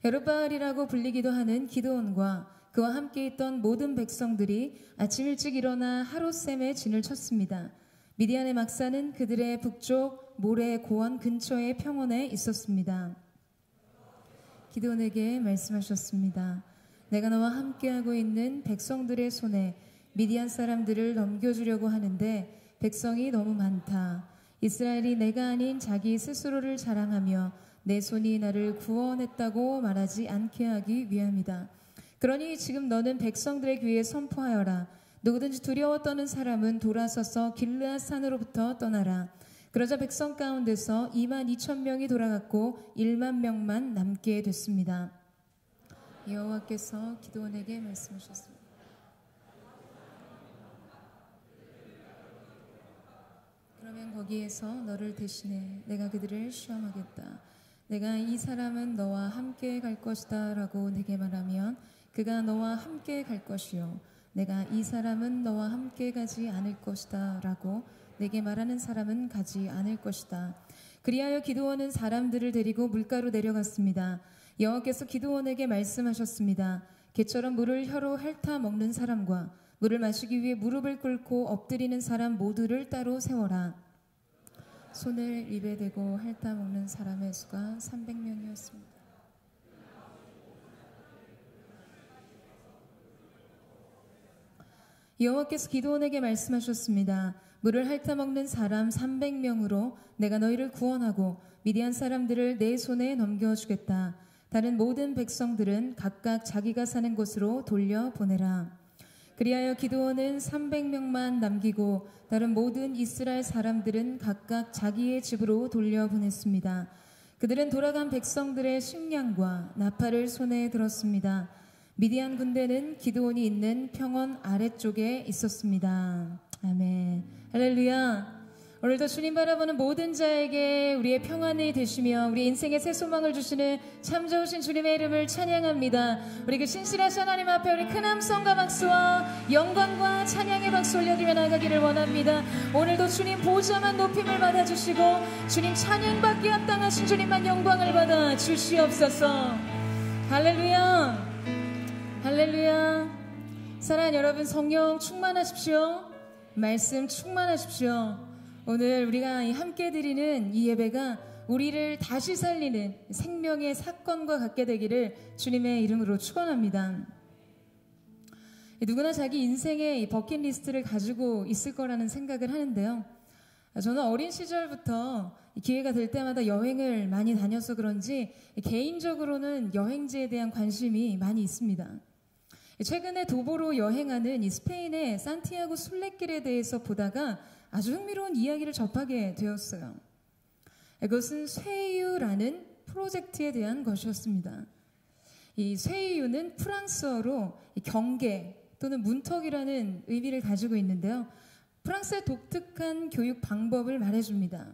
여룻바알이라고 불리기도 하는 기드온과 그와 함께 있던 모든 백성들이 아침 일찍 일어나 하롯셈에 진을 쳤습니다. 미디안의 막사는 그들의 북쪽 모래 고원 근처의 평원에 있었습니다. 기드온에게 말씀하셨습니다. 내가 너와 함께하고 있는 백성들의 손에 미디안 사람들을 넘겨주려고 하는데 백성이 너무 많다. 이스라엘이 내가 아닌 자기 스스로를 자랑하며 내 손이 나를 구원했다고 말하지 않게 하기 위함이다. 그러니 지금 너는 백성들의 귀에 선포하여라. 누구든지 두려워 떠는 사람은 돌아서서 길르앗 산으로부터 떠나라. 그러자 백성 가운데서 22,000명이 돌아갔고 1만 명만 남게 됐습니다. 여호와께서 기드온에게 말씀하셨습니다. 그러면 거기에서 너를 대신해 내가 그들을 시험하겠다. 내가 이 사람은 너와 함께 갈 것이다 라고 내게 말하면 그가 너와 함께 갈 것이요 내가 이 사람은 너와 함께 가지 않을 것이다 라고 내게 말하는 사람은 가지 않을 것이다. 그리하여 기드온은 사람들을 데리고 물가로 내려갔습니다. 여호와께서 기드온에게 말씀하셨습니다. 개처럼 물을 혀로 핥아 먹는 사람과 물을 마시기 위해 무릎을 꿇고 엎드리는 사람 모두를 따로 세워라. 손을 입에 대고 핥아 먹는 사람의 수가 300명이었습니다. 여호와께서 기드온에게 말씀하셨습니다. 물을 핥아 먹는 사람 300명으로 내가 너희를 구원하고 미디안 사람들을 내 손에 넘겨주겠다. 다른 모든 백성들은 각각 자기가 사는 곳으로 돌려보내라. 그리하여 기드온은 300명만 남기고 다른 모든 이스라엘 사람들은 각각 자기의 집으로 돌려보냈습니다. 그들은 돌아간 백성들의 식량과 나팔을 손에 들었습니다. 미디안 군대는 기드온이 있는 평원 아래쪽에 있었습니다. 아멘. 할렐루야. 오늘도 주님 바라보는 모든 자에게 우리의 평안이 되시며 우리 인생의 새 소망을 주시는 참 좋으신 주님의 이름을 찬양합니다. 우리 그 신실하신 하나님 앞에 우리 큰 함성과 박수와 영광과 찬양의 박수 올려드리며 나가기를 원합니다. 오늘도 주님 보좌만 높임을 받아주시고 주님 찬양받기 합당하신 주님만 영광을 받아 주시옵소서. 할렐루야. 할렐루야. 사랑하는 여러분, 성령 충만하십시오. 말씀 충만하십시오. 오늘 우리가 함께 드리는 이 예배가 우리를 다시 살리는 생명의 사건과 같게 되기를 주님의 이름으로 축원합니다. 누구나 자기 인생의 이 버킷리스트를 가지고 있을 거라는 생각을 하는데요. 저는 어린 시절부터 기회가 될 때마다 여행을 많이 다녀서 그런지 개인적으로는 여행지에 대한 관심이 많이 있습니다. 최근에 도보로 여행하는 이 스페인의 산티아고 순례길에 대해서 보다가 아주 흥미로운 이야기를 접하게 되었어요. 그것은 쇠유라는 프로젝트에 대한 것이었습니다. 이 쇠유는 프랑스어로 경계 또는 문턱이라는 의미를 가지고 있는데요. 프랑스의 독특한 교육 방법을 말해줍니다.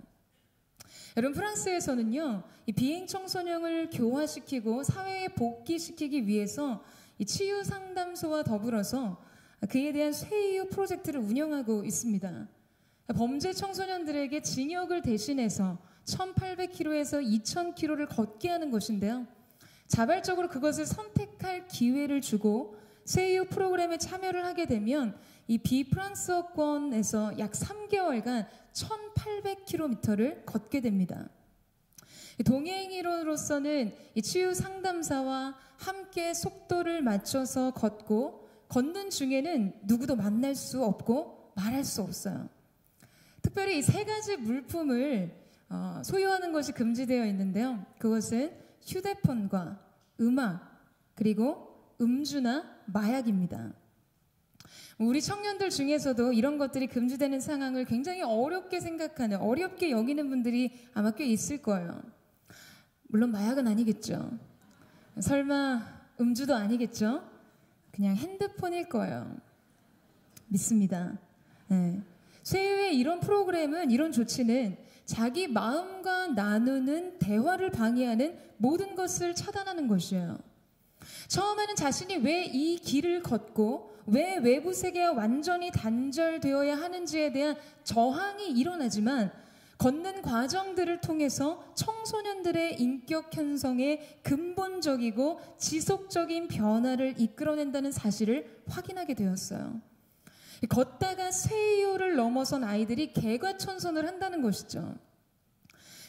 여러분, 프랑스에서는요, 이 비행 청소년을 교화시키고 사회에 복귀시키기 위해서 이 치유 상담소와 더불어서 그에 대한 쇠유 프로젝트를 운영하고 있습니다. 범죄 청소년들에게 징역을 대신해서 1,800km에서 2,000km를 걷게 하는 것인데요. 자발적으로 그것을 선택할 기회를 주고 쇠유 프로그램에 참여를 하게 되면 이 비프랑스어권에서 약 3개월간 1,800km를 걷게 됩니다. 동행인으로서는 이 치유 상담사와 함께 속도를 맞춰서 걷는 중에는 누구도 만날 수 없고 말할 수 없어요. 특별히 이 세 가지 물품을 소유하는 것이 금지되어 있는데요. 그것은 휴대폰과 음악, 그리고 음주나 마약입니다. 우리 청년들 중에서도 이런 것들이 금지되는 상황을 굉장히 어렵게 생각하는, 어렵게 여기는 분들이 아마 꽤 있을 거예요. 물론 마약은 아니겠죠. 설마 음주도 아니겠죠. 그냥 핸드폰일 거예요. 믿습니다. 네. 쇠유의 이런 프로그램은, 이런 조치는 자기 마음과 나누는 대화를 방해하는 모든 것을 차단하는 것이에요. 처음에는 자신이 왜 이 길을 걷고 왜 외부 세계와 완전히 단절되어야 하는지에 대한 저항이 일어나지만 걷는 과정들을 통해서 청소년들의 인격 형성에 근본적이고 지속적인 변화를 이끌어낸다는 사실을 확인하게 되었어요. 걷다가 쇠이유를 넘어선 아이들이 개과천선을 한다는 것이죠.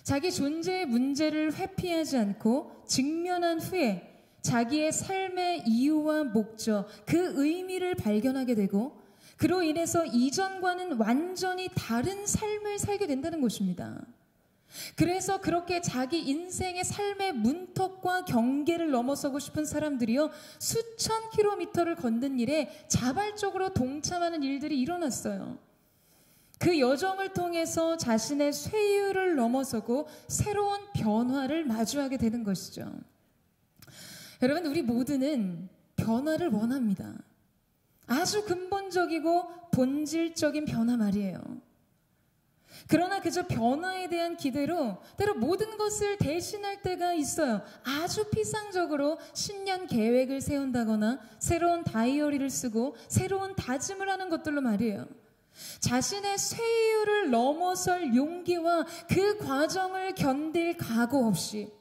자기 존재의 문제를 회피하지 않고 직면한 후에 자기의 삶의 이유와 목적, 그 의미를 발견하게 되고 그로 인해서 이전과는 완전히 다른 삶을 살게 된다는 것입니다. 그래서 그렇게 자기 인생의 삶의 문턱과 경계를 넘어서고 싶은 사람들이요, 수천 킬로미터를 걷는 일에 자발적으로 동참하는 일들이 일어났어요. 그 여정을 통해서 자신의 쇠유를 넘어서고 새로운 변화를 마주하게 되는 것이죠. 여러분, 우리 모두는 변화를 원합니다. 아주 근본적이고 본질적인 변화 말이에요. 그러나 그저 변화에 대한 기대로 때로 모든 것을 대신할 때가 있어요. 아주 피상적으로 신년 계획을 세운다거나 새로운 다이어리를 쓰고 새로운 다짐을 하는 것들로 말이에요. 자신의 쇠유를 넘어설 용기와 그 과정을 견딜 각오 없이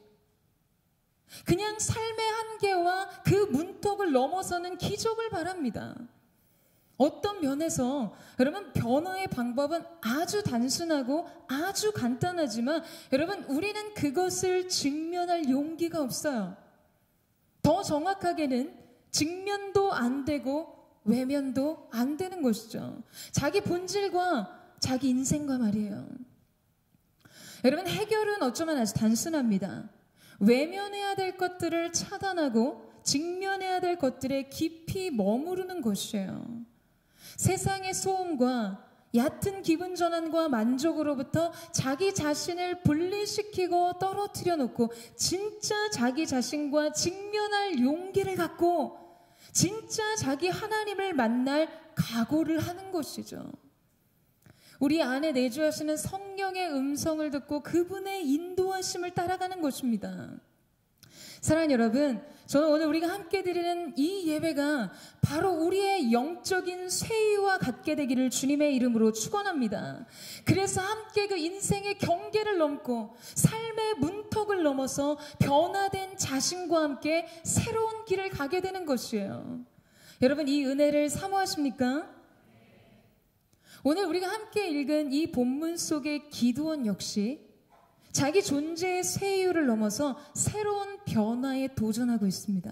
그냥 삶의 한계와 그 문턱을 넘어서는 기적을 바랍니다. 어떤 면에서 여러분, 변화의 방법은 아주 단순하고 아주 간단하지만 여러분, 우리는 그것을 직면할 용기가 없어요. 더 정확하게는 직면도 안 되고 외면도 안 되는 것이죠. 자기 본질과 자기 인생과 말이에요. 여러분, 해결은 어쩌면 아주 단순합니다. 외면해야 될 것들을 차단하고 직면해야 될 것들에 깊이 머무르는 것이에요. 세상의 소음과 얕은 기분 전환과 만족으로부터 자기 자신을 분리시키고 떨어뜨려 놓고 진짜 자기 자신과 직면할 용기를 갖고 진짜 자기 하나님을 만날 각오를 하는 것이죠. 우리 안에 내주하시는 성령의 음성을 듣고 그분의 인도하심을 따라가는 것입니다. 사랑하는 여러분, 저는 오늘 우리가 함께 드리는 이 예배가 바로 우리의 영적인 쇠유와 같게 되기를 주님의 이름으로 축원합니다. 그래서 함께 그 인생의 경계를 넘고 삶의 문턱을 넘어서 변화된 자신과 함께 새로운 길을 가게 되는 것이에요. 여러분, 이 은혜를 사모하십니까? 오늘 우리가 함께 읽은 이 본문 속의 기드온 역시 자기 존재의 쇠유를 넘어서 새로운 변화에 도전하고 있습니다.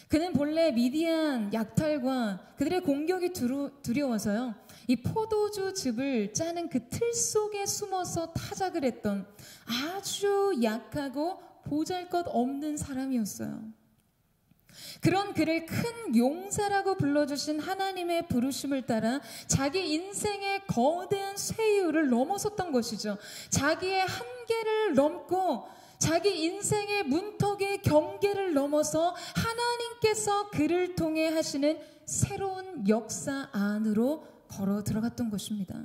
그는 본래 미디안 약탈과 그들의 공격이 두려워서요, 이 포도주 즙을 짜는 그 틀 속에 숨어서 타작을 했던 아주 약하고 보잘것없는 사람이었어요. 그런 그를 큰 용사라고 불러주신 하나님의 부르심을 따라 자기 인생의 거대한 쇠유를 넘어섰던 것이죠. 자기의 한계를 넘고 자기 인생의 문턱의 경계를 넘어서 하나님께서 그를 통해 하시는 새로운 역사 안으로 걸어 들어갔던 것입니다.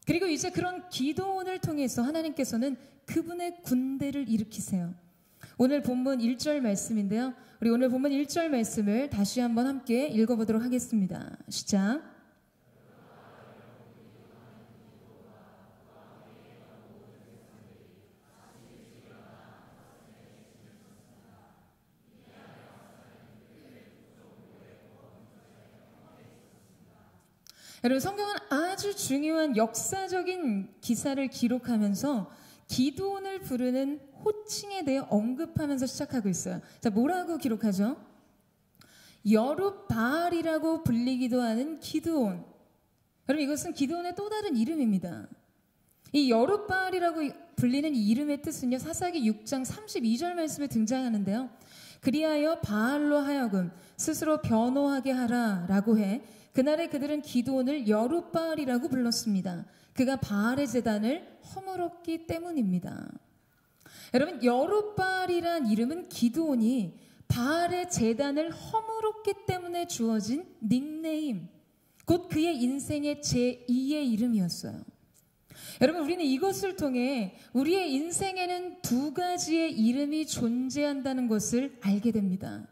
그리고 이제 그런 기도원을 통해서 하나님께서는 그분의 군대를 일으키세요. 오늘 본문 1절 말씀인데요. 우리 오늘 본문 1절 말씀을 다시 한번 함께 읽어보도록 하겠습니다. 시작. 여러분, 성경은 아주 중요한 역사적인 기사를 기록하면서 기드온을 부르는 호칭에 대해 언급하면서 시작하고 있어요. 자, 뭐라고 기록하죠? 여룻바알이라고 불리기도 하는 기드온. 여러분, 이것은 기드온의 또 다른 이름입니다. 이 여룻바알이라고 불리는 이 이름의 뜻은요, 사사기 6장 32절 말씀에 등장하는데요. 그리하여 바알로 하여금 스스로 변호하게 하라 라고 해 그날에 그들은 기드온을 여룻바알이라고 불렀습니다. 그가 바알의 제단을 허물었기 때문입니다. 여러분, 여룻바알이란 이름은 기드온이 바알의 제단을 허물었기 때문에 주어진 닉네임, 곧 그의 인생의 제2의 이름이었어요. 여러분, 우리는 이것을 통해 우리의 인생에는 두 가지의 이름이 존재한다는 것을 알게 됩니다.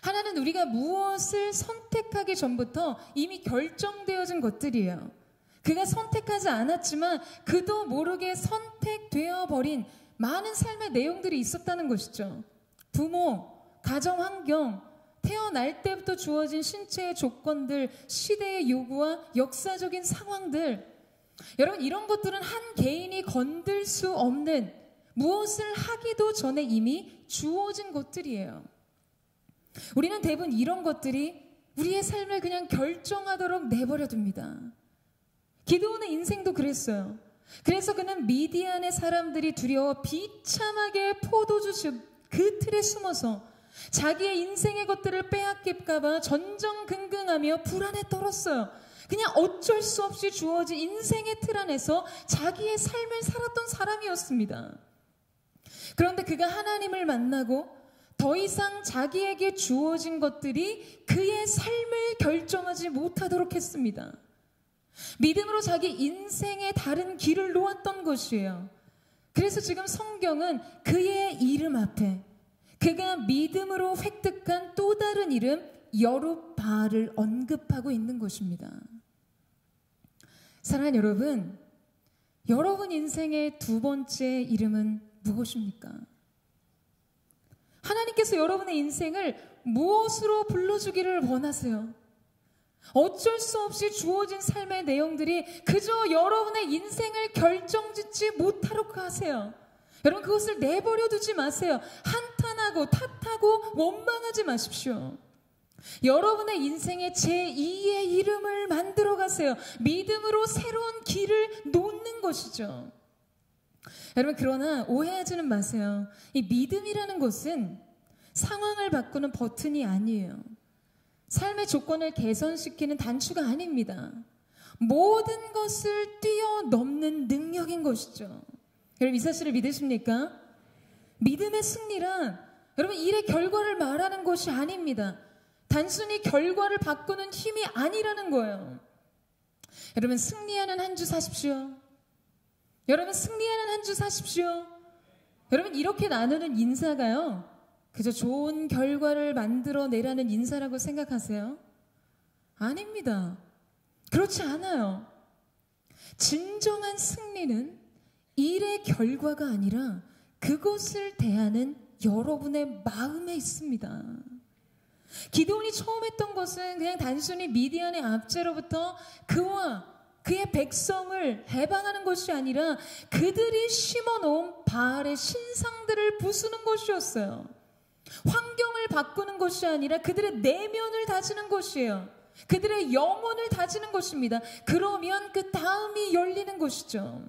하나는 우리가 무엇을 선택하기 전부터 이미 결정되어진 것들이에요. 그가 선택하지 않았지만 그도 모르게 선택되어 버린 많은 삶의 내용들이 있었다는 것이죠. 부모, 가정 환경, 태어날 때부터 주어진 신체의 조건들, 시대의 요구와 역사적인 상황들. 여러분, 이런 것들은 한 개인이 건들 수 없는, 무엇을 하기도 전에 이미 주어진 것들이에요. 우리는 대부분 이런 것들이 우리의 삶을 그냥 결정하도록 내버려 둡니다. 기드온의 인생도 그랬어요. 그래서 그는 미디안의 사람들이 두려워 비참하게 포도주 그 틀에 숨어서 자기의 인생의 것들을 빼앗길까봐 전전긍긍하며 불안에 떨었어요. 그냥 어쩔 수 없이 주어진 인생의 틀 안에서 자기의 삶을 살았던 사람이었습니다. 그런데 그가 하나님을 만나고 더 이상 자기에게 주어진 것들이 그의 삶을 결정하지 못하도록 했습니다. 믿음으로 자기 인생의 다른 길을 놓았던 것이에요. 그래서 지금 성경은 그의 이름 앞에 그가 믿음으로 획득한 또 다른 이름 여룻바알을 언급하고 있는 것입니다. 사랑하는 여러분, 여러분 인생의 두 번째 이름은 무엇입니까? 하나님께서 여러분의 인생을 무엇으로 불러주기를 원하세요? 어쩔 수 없이 주어진 삶의 내용들이 그저 여러분의 인생을 결정짓지 못하도록 하세요. 여러분, 그것을 내버려 두지 마세요. 한탄하고 탓하고 원망하지 마십시오. 여러분의 인생에 제2의 이름을 만들어 가세요. 믿음으로 새로운 길을 놓는 것이죠. 여러분, 그러나 오해하지는 마세요. 이 믿음이라는 것은 상황을 바꾸는 버튼이 아니에요. 삶의 조건을 개선시키는 단추가 아닙니다. 모든 것을 뛰어넘는 능력인 것이죠. 여러분, 이 사실을 믿으십니까? 믿음의 승리란 여러분 일의 결과를 말하는 것이 아닙니다. 단순히 결과를 바꾸는 힘이 아니라는 거예요. 여러분, 승리하는 한 주 사십시오. 여러분, 승리하는 한 주 사십시오. 여러분, 이렇게 나누는 인사가요, 그저 좋은 결과를 만들어내라는 인사라고 생각하세요? 아닙니다. 그렇지 않아요. 진정한 승리는 일의 결과가 아니라 그것을 대하는 여러분의 마음에 있습니다. 기드온이 처음 했던 것은 그냥 단순히 미디안의 압제로부터 그와 그의 백성을 해방하는 것이 아니라 그들이 심어놓은 바알의 신상들을 부수는 것이었어요. 환경을 바꾸는 것이 아니라 그들의 내면을 다지는 것이에요. 그들의 영혼을 다지는 것입니다. 그러면 그 다음이 열리는 것이죠.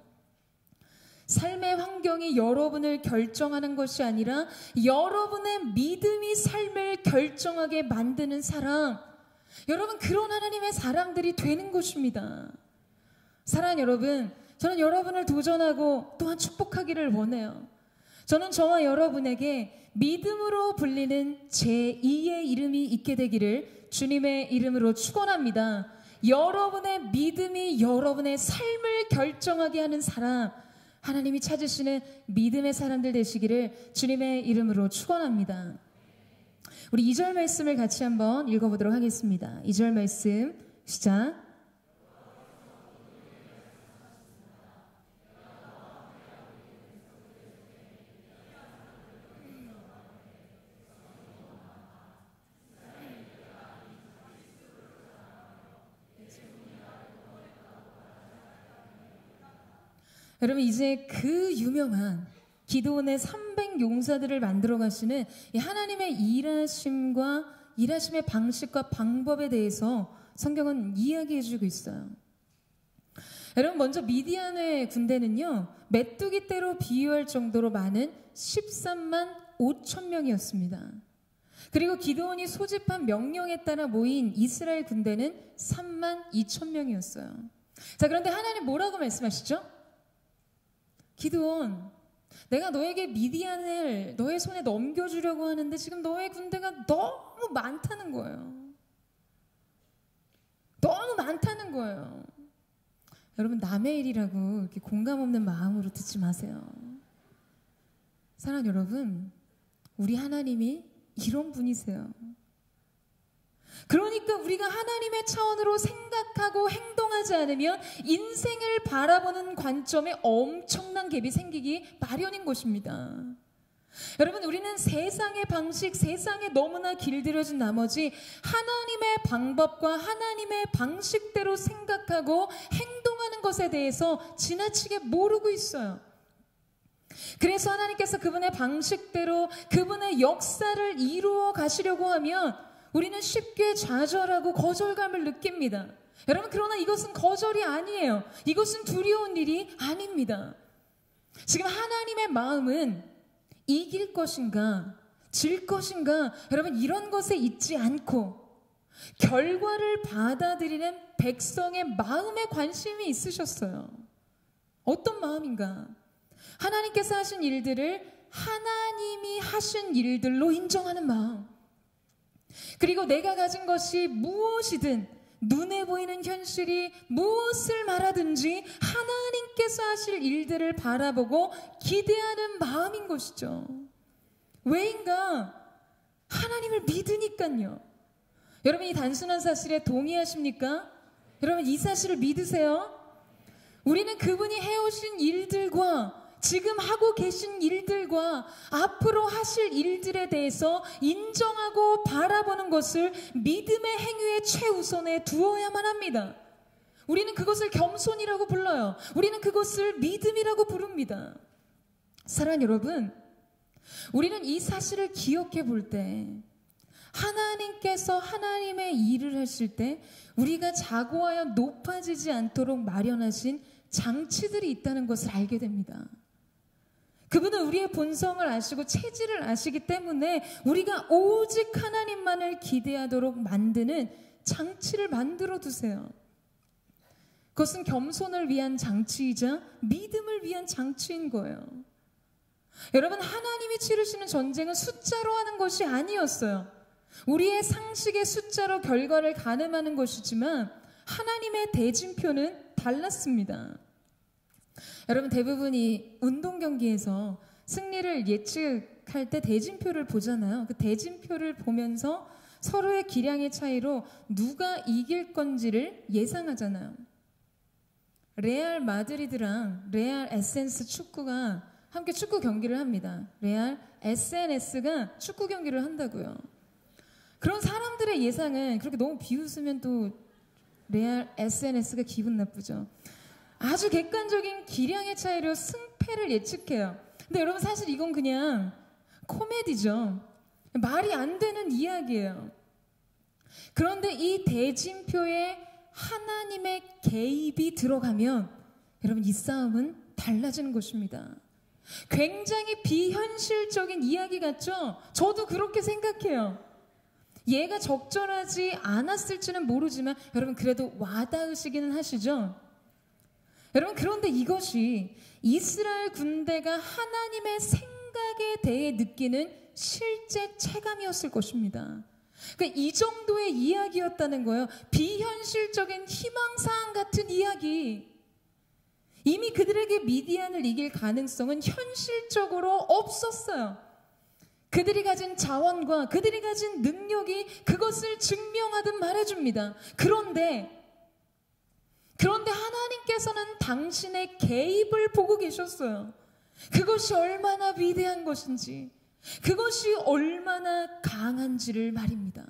삶의 환경이 여러분을 결정하는 것이 아니라 여러분의 믿음이 삶을 결정하게 만드는 사람, 여러분, 그런 하나님의 사람들이 되는 것입니다. 사랑하는 여러분, 저는 여러분을 도전하고 또한 축복하기를 원해요. 저는 저와 여러분에게 믿음으로 불리는 제2의 이름이 있게 되기를 주님의 이름으로 축원합니다. 여러분의 믿음이 여러분의 삶을 결정하게 하는 사람, 하나님이 찾으시는 믿음의 사람들 되시기를 주님의 이름으로 축원합니다. 우리 2절 말씀을 같이 한번 읽어보도록 하겠습니다. 2절 말씀 시작. 여러분, 이제 그 유명한 기드온의 300용사들을 만들어 가시는 이 하나님의 일하심과 일하심의 방식과 방법에 대해서 성경은 이야기해 주고 있어요. 여러분, 먼저 미디안의 군대는요, 메뚜기 떼로 비유할 정도로 많은 13만 5천 명이었습니다. 그리고 기드온이 소집한 명령에 따라 모인 이스라엘 군대는 3만 2천 명이었어요. 자, 그런데 하나님 뭐라고 말씀하시죠? 기드온, 내가 너에게 미디안을 너의 손에 넘겨주려고 하는데 지금 너의 군대가 너무 많다는 거예요. 너무 많다는 거예요. 여러분, 남의 일이라고 이렇게 공감 없는 마음으로 듣지 마세요. 사랑하는 여러분, 우리 하나님이 이런 분이세요. 그러니까 우리가 하나님의 차원으로 생각하는 생각하고 행동하지 않으면 인생을 바라보는 관점에 엄청난 갭이 생기기 마련인 것입니다. 여러분, 우리는 세상의 방식, 세상에 너무나 길들여진 나머지 하나님의 방법과 하나님의 방식대로 생각하고 행동하는 것에 대해서 지나치게 모르고 있어요. 그래서 하나님께서 그분의 방식대로 그분의 역사를 이루어 가시려고 하면 우리는 쉽게 좌절하고 거절감을 느낍니다. 여러분, 그러나 이것은 거절이 아니에요. 이것은 두려운 일이 아닙니다. 지금 하나님의 마음은 이길 것인가, 질 것인가, 여러분 이런 것에 있지 않고 결과를 받아들이는 백성의 마음에 관심이 있으셨어요. 어떤 마음인가? 하나님께서 하신 일들을 하나님이 하신 일들로 인정하는 마음. 그리고 내가 가진 것이 무엇이든 눈에 보이는 현실이 무엇을 말하든지 하나님께서 하실 일들을 바라보고 기대하는 마음인 것이죠. 왜인가? 하나님을 믿으니까요. 여러분, 이 단순한 사실에 동의하십니까? 여러분, 이 사실을 믿으세요? 우리는 그분이 해오신 일들과 지금 하고 계신 일들과 앞으로 하실 일들에 대해서 인정하고 바라보는 것을 믿음의 행위의 최우선에 두어야만 합니다. 우리는 그것을 겸손이라고 불러요. 우리는 그것을 믿음이라고 부릅니다. 사랑하는 여러분, 우리는 이 사실을 기억해 볼 때 하나님께서 하나님의 일을 하실 때 우리가 자고하여 높아지지 않도록 마련하신 장치들이 있다는 것을 알게 됩니다. 그분은 우리의 본성을 아시고 체질을 아시기 때문에 우리가 오직 하나님만을 기대하도록 만드는 장치를 만들어 두세요. 그것은 겸손을 위한 장치이자 믿음을 위한 장치인 거예요. 여러분, 하나님이 치르시는 전쟁은 숫자로 하는 것이 아니었어요. 우리의 상식의 숫자로 결과를 가늠하는 것이지만 하나님의 대진표는 달랐습니다. 여러분, 대부분이 운동 경기에서 승리를 예측할 때 대진표를 보잖아요. 그 대진표를 보면서 서로의 기량의 차이로 누가 이길 건지를 예상하잖아요. 레알 마드리드랑 레알 에센스 축구가 함께 축구 경기를 합니다. 레알 SNS가 축구 경기를 한다고요. 그런 사람들의 예상은 그렇게 너무 비웃으면 또 레알 SNS가 기분 나쁘죠. 아주 객관적인 기량의 차이로 승패를 예측해요. 근데 여러분, 사실 이건 그냥 코미디죠. 말이 안 되는 이야기예요. 그런데 이 대진표에 하나님의 개입이 들어가면 여러분, 이 싸움은 달라지는 것입니다. 굉장히 비현실적인 이야기 같죠? 저도 그렇게 생각해요. 얘가 적절하지 않았을지는 모르지만 여러분, 그래도 와닿으시기는 하시죠? 여러분, 그런데 이것이 이스라엘 군대가 하나님의 생각에 대해 느끼는 실제 체감이었을 것입니다. 그러니까 이 정도의 이야기였다는 거예요. 비현실적인 희망사항 같은 이야기. 이미 그들에게 미디안을 이길 가능성은 현실적으로 없었어요. 그들이 가진 자원과 그들이 가진 능력이 그것을 증명하듯 말해줍니다. 그런데 하나님께서는 당신의 개입을 보고 계셨어요. 그것이 얼마나 위대한 것인지, 그것이 얼마나 강한지를 말입니다.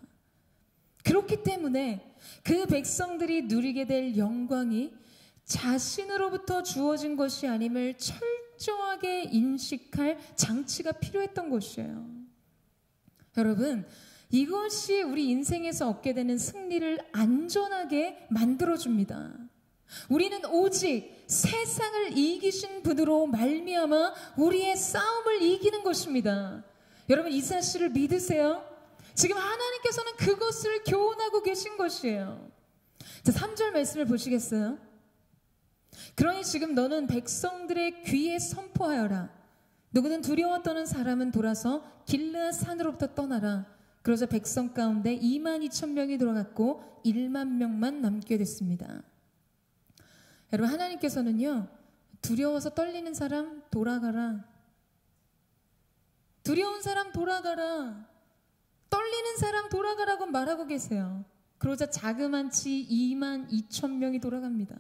그렇기 때문에 그 백성들이 누리게 될 영광이 자신으로부터 주어진 것이 아님을 철저하게 인식할 장치가 필요했던 것이에요. 여러분, 이것이 우리 인생에서 얻게 되는 승리를 안전하게 만들어줍니다. 우리는 오직 세상을 이기신 분으로 말미암아 우리의 싸움을 이기는 것입니다. 여러분, 이 사실을 믿으세요? 지금 하나님께서는 그것을 교훈하고 계신 것이에요. 자, 3절 말씀을 보시겠어요? 그러니 지금 너는 백성들의 귀에 선포하여라. 누구든 두려워 떠는 사람은 돌아서 길르앗 산으로부터 떠나라. 그러자 백성 가운데 22,000명이 돌아갔고 1만 명만 남게 됐습니다. 여러분, 하나님께서는요, 두려워서 떨리는 사람 돌아가라. 두려운 사람 돌아가라. 떨리는 사람 돌아가라고 말하고 계세요. 그러자 자그만치 22,000명이 돌아갑니다.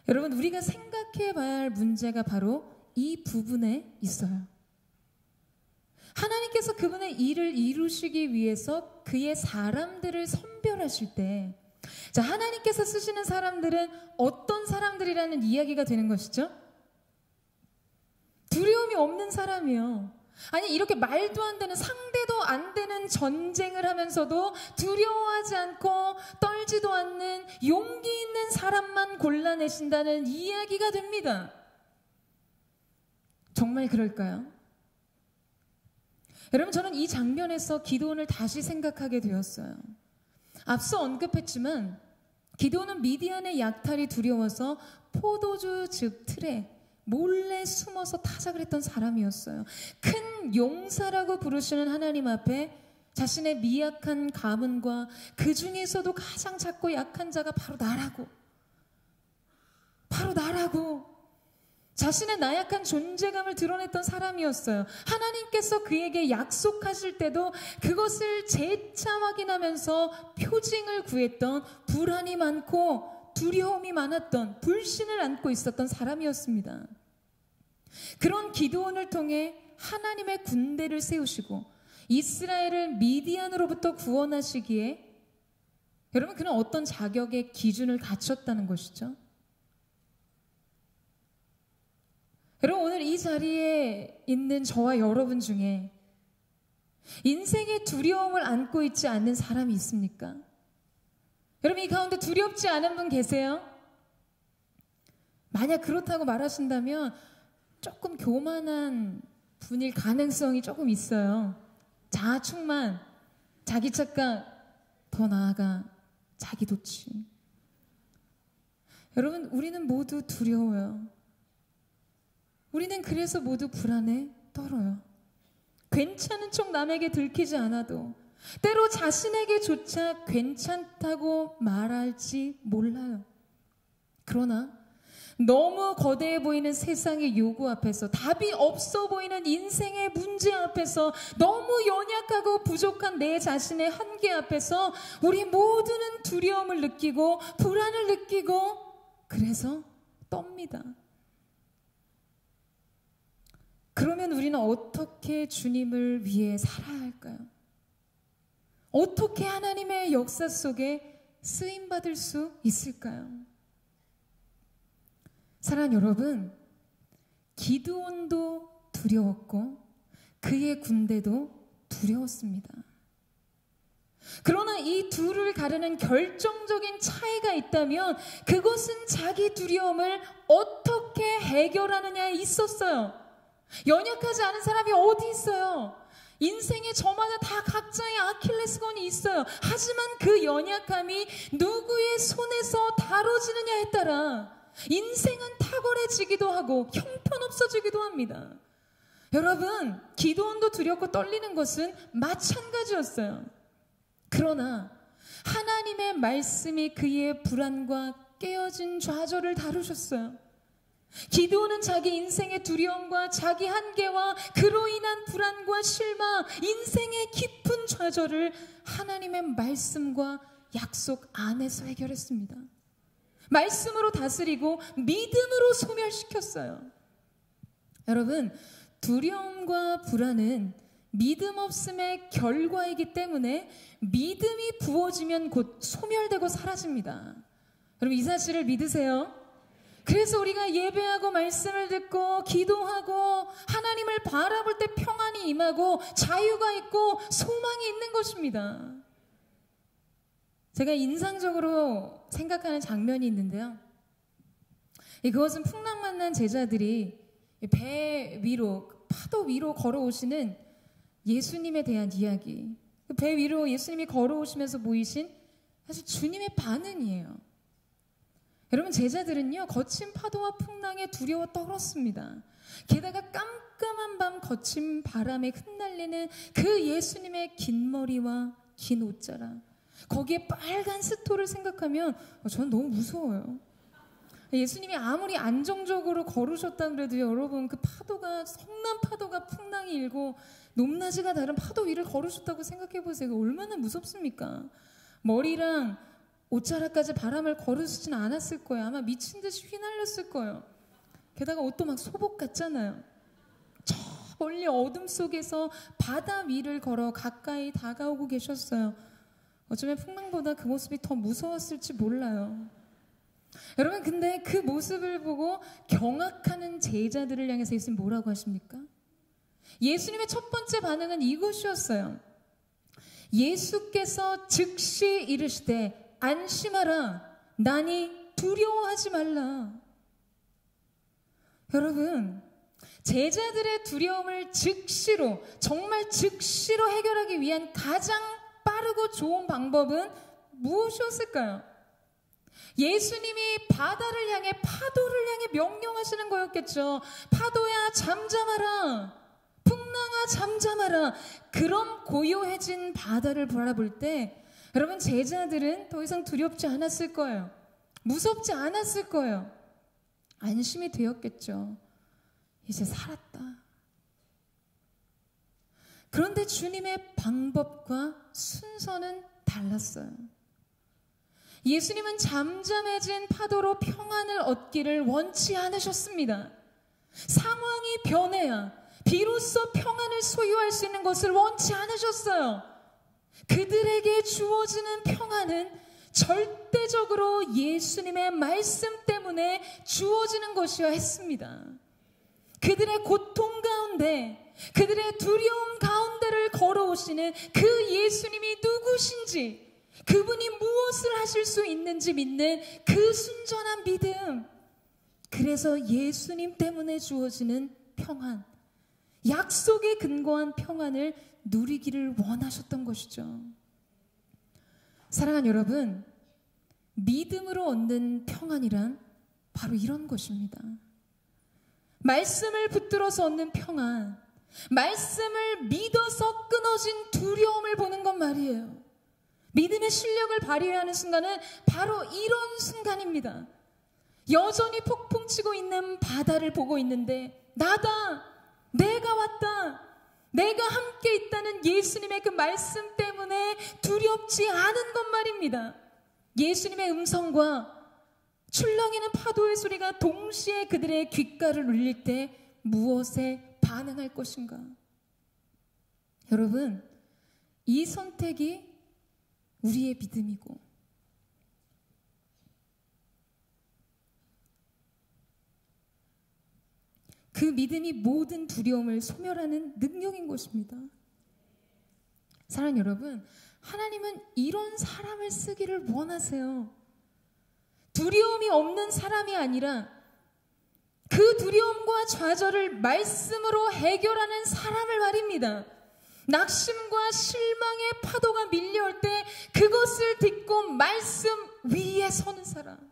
여러분, 우리가 생각해 봐야 할 문제가 바로 이 부분에 있어요. 하나님께서 그분의 일을 이루시기 위해서 그의 사람들을 선별하실 때, 자, 하나님께서 쓰시는 사람들은 어떤 사람들이라는 이야기가 되는 것이죠? 두려움이 없는 사람이요. 아니, 이렇게 말도 안 되는, 상대도 안 되는 전쟁을 하면서도 두려워하지 않고 떨지도 않는 용기 있는 사람만 골라내신다는 이야기가 됩니다. 정말 그럴까요? 여러분, 저는 이 장면에서 기드온을 다시 생각하게 되었어요. 앞서 언급했지만 기드온은 미디안의 약탈이 두려워서 포도주 즉 틀에 몰래 숨어서 타작을 했던 사람이었어요. 큰 용사라고 부르시는 하나님 앞에 자신의 미약한 가문과 그 중에서도 가장 작고 약한 자가 바로 나라고 자신의 나약한 존재감을 드러냈던 사람이었어요. 하나님께서 그에게 약속하실 때도 그것을 재차 확인하면서 표징을 구했던, 불안이 많고 두려움이 많았던, 불신을 안고 있었던 사람이었습니다. 그런 기드온을 통해 하나님의 군대를 세우시고 이스라엘을 미디안으로부터 구원하시기에 여러분, 그는 어떤 자격의 기준을 갖췄다는 것이죠? 여러분, 오늘 이 자리에 있는 저와 여러분 중에 인생의 두려움을 안고 있지 않는 사람이 있습니까? 여러분, 이 가운데 두렵지 않은 분 계세요? 만약 그렇다고 말하신다면 조금 교만한 분일 가능성이 조금 있어요. 자아충만, 자기 착각, 더 나아가 자기 도취. 여러분, 우리는 모두 두려워요. 우리는 그래서 모두 불안에 떨어요. 괜찮은 척 남에게 들키지 않아도 때로 자신에게조차 괜찮다고 말할지 몰라요. 그러나 너무 거대해 보이는 세상의 요구 앞에서, 답이 없어 보이는 인생의 문제 앞에서, 너무 연약하고 부족한 내 자신의 한계 앞에서 우리 모두는 두려움을 느끼고 불안을 느끼고 그래서 떱니다. 그러면 우리는 어떻게 주님을 위해 살아야 할까요? 어떻게 하나님의 역사 속에 쓰임받을 수 있을까요? 사랑하는 여러분, 기드온도 두려웠고 그의 군대도 두려웠습니다. 그러나 이 둘을 가르는 결정적인 차이가 있다면 그것은 자기 두려움을 어떻게 해결하느냐에 있었어요. 연약하지 않은 사람이 어디 있어요? 인생에 저마다 다 각자의 아킬레스건이 있어요. 하지만 그 연약함이 누구의 손에서 다뤄지느냐에 따라 인생은 탁월해지기도 하고 형편없어지기도 합니다. 여러분, 기드온도 두렵고 떨리는 것은 마찬가지였어요. 그러나 하나님의 말씀이 그의 불안과 깨어진 좌절을 다루셨어요. 기드온은 자기 인생의 두려움과 자기 한계와 그로 인한 불안과 실망, 인생의 깊은 좌절을 하나님의 말씀과 약속 안에서 해결했습니다. 말씀으로 다스리고 믿음으로 소멸시켰어요. 여러분, 두려움과 불안은 믿음 없음의 결과이기 때문에 믿음이 부어지면 곧 소멸되고 사라집니다. 여러분, 이 사실을 믿으세요? 그래서 우리가 예배하고 말씀을 듣고 기도하고 하나님을 바라볼 때 평안이 임하고 자유가 있고 소망이 있는 것입니다. 제가 인상적으로 생각하는 장면이 있는데요. 그것은 풍랑 만난 제자들이 배 위로, 파도 위로 걸어오시는 예수님에 대한 이야기. 배 위로 예수님이 걸어오시면서 보이신 사실 주님의 반응이에요. 여러분, 제자들은요, 거친 파도와 풍랑에 두려워 떨었습니다. 게다가 깜깜한 밤 거친 바람에 흩날리는 그 예수님의 긴 머리와 긴 옷자락, 거기에 빨간 스토를 생각하면 저는 너무 무서워요. 예수님이 아무리 안정적으로 걸으셨다 그래도요, 여러분, 그 파도가, 성난 파도가 풍랑이 일고 높낮이가 다른 파도 위를 걸으셨다고 생각해 보세요. 얼마나 무섭습니까? 머리랑 옷자락까지 바람을 거르지는 않았을 거예요. 아마 미친 듯이 휘날렸을 거예요. 게다가 옷도 막 소복 같잖아요. 저 멀리 어둠 속에서 바다 위를 걸어 가까이 다가오고 계셨어요. 어쩌면 풍랑보다 그 모습이 더 무서웠을지 몰라요. 여러분, 근데 그 모습을 보고 경악하는 제자들을 향해서 예수님 뭐라고 하십니까? 예수님의 첫 번째 반응은 이것이었어요. 예수께서 즉시 이르시되 안심하라, 나니 두려워하지 말라. 여러분, 제자들의 두려움을 즉시로, 정말 즉시로 해결하기 위한 가장 빠르고 좋은 방법은 무엇이었을까요? 예수님이 바다를 향해, 파도를 향해 명령하시는 거였겠죠. 파도야 잠잠하라, 풍랑아 잠잠하라. 그럼 고요해진 바다를 바라볼 때 여러분, 제자들은 더 이상 두렵지 않았을 거예요. 무섭지 않았을 거예요. 안심이 되었겠죠. 이제 살았다. 그런데 주님의 방법과 순서는 달랐어요. 예수님은 잠잠해진 파도로 평안을 얻기를 원치 않으셨습니다. 상황이 변해야 비로소 평안을 소유할 수 있는 것을 원치 않으셨어요. 그들에게 주어지는 평안은 절대적으로 예수님의 말씀 때문에 주어지는 것이어야 했습니다. 그들의 고통 가운데, 그들의 두려움 가운데를 걸어오시는 그 예수님이 누구신지, 그분이 무엇을 하실 수 있는지 믿는 그 순전한 믿음, 그래서 예수님 때문에 주어지는 평안, 약속에 근거한 평안을 누리기를 원하셨던 것이죠. 사랑하는 여러분, 믿음으로 얻는 평안이란 바로 이런 것입니다. 말씀을 붙들어서 얻는 평안, 말씀을 믿어서 끊어진 두려움을 보는 것 말이에요. 믿음의 실력을 발휘하는 순간은 바로 이런 순간입니다. 여전히 폭풍치고 있는 바다를 보고 있는데, 나다, 내가 왔다, 내가 함께 있다는 예수님의 그 말씀 때문에 두렵지 않은 것 말입니다. 예수님의 음성과 출렁이는 파도의 소리가 동시에 그들의 귓가를 울릴 때 무엇에 반응할 것인가? 여러분, 이 선택이 우리의 믿음이고, 그 믿음이 모든 두려움을 소멸하는 능력인 것입니다. 사랑하는 여러분, 하나님은 이런 사람을 쓰기를 원하세요. 두려움이 없는 사람이 아니라 그 두려움과 좌절을 말씀으로 해결하는 사람을 말입니다. 낙심과 실망의 파도가 밀려올 때 그것을 딛고 말씀 위에 서는 사람.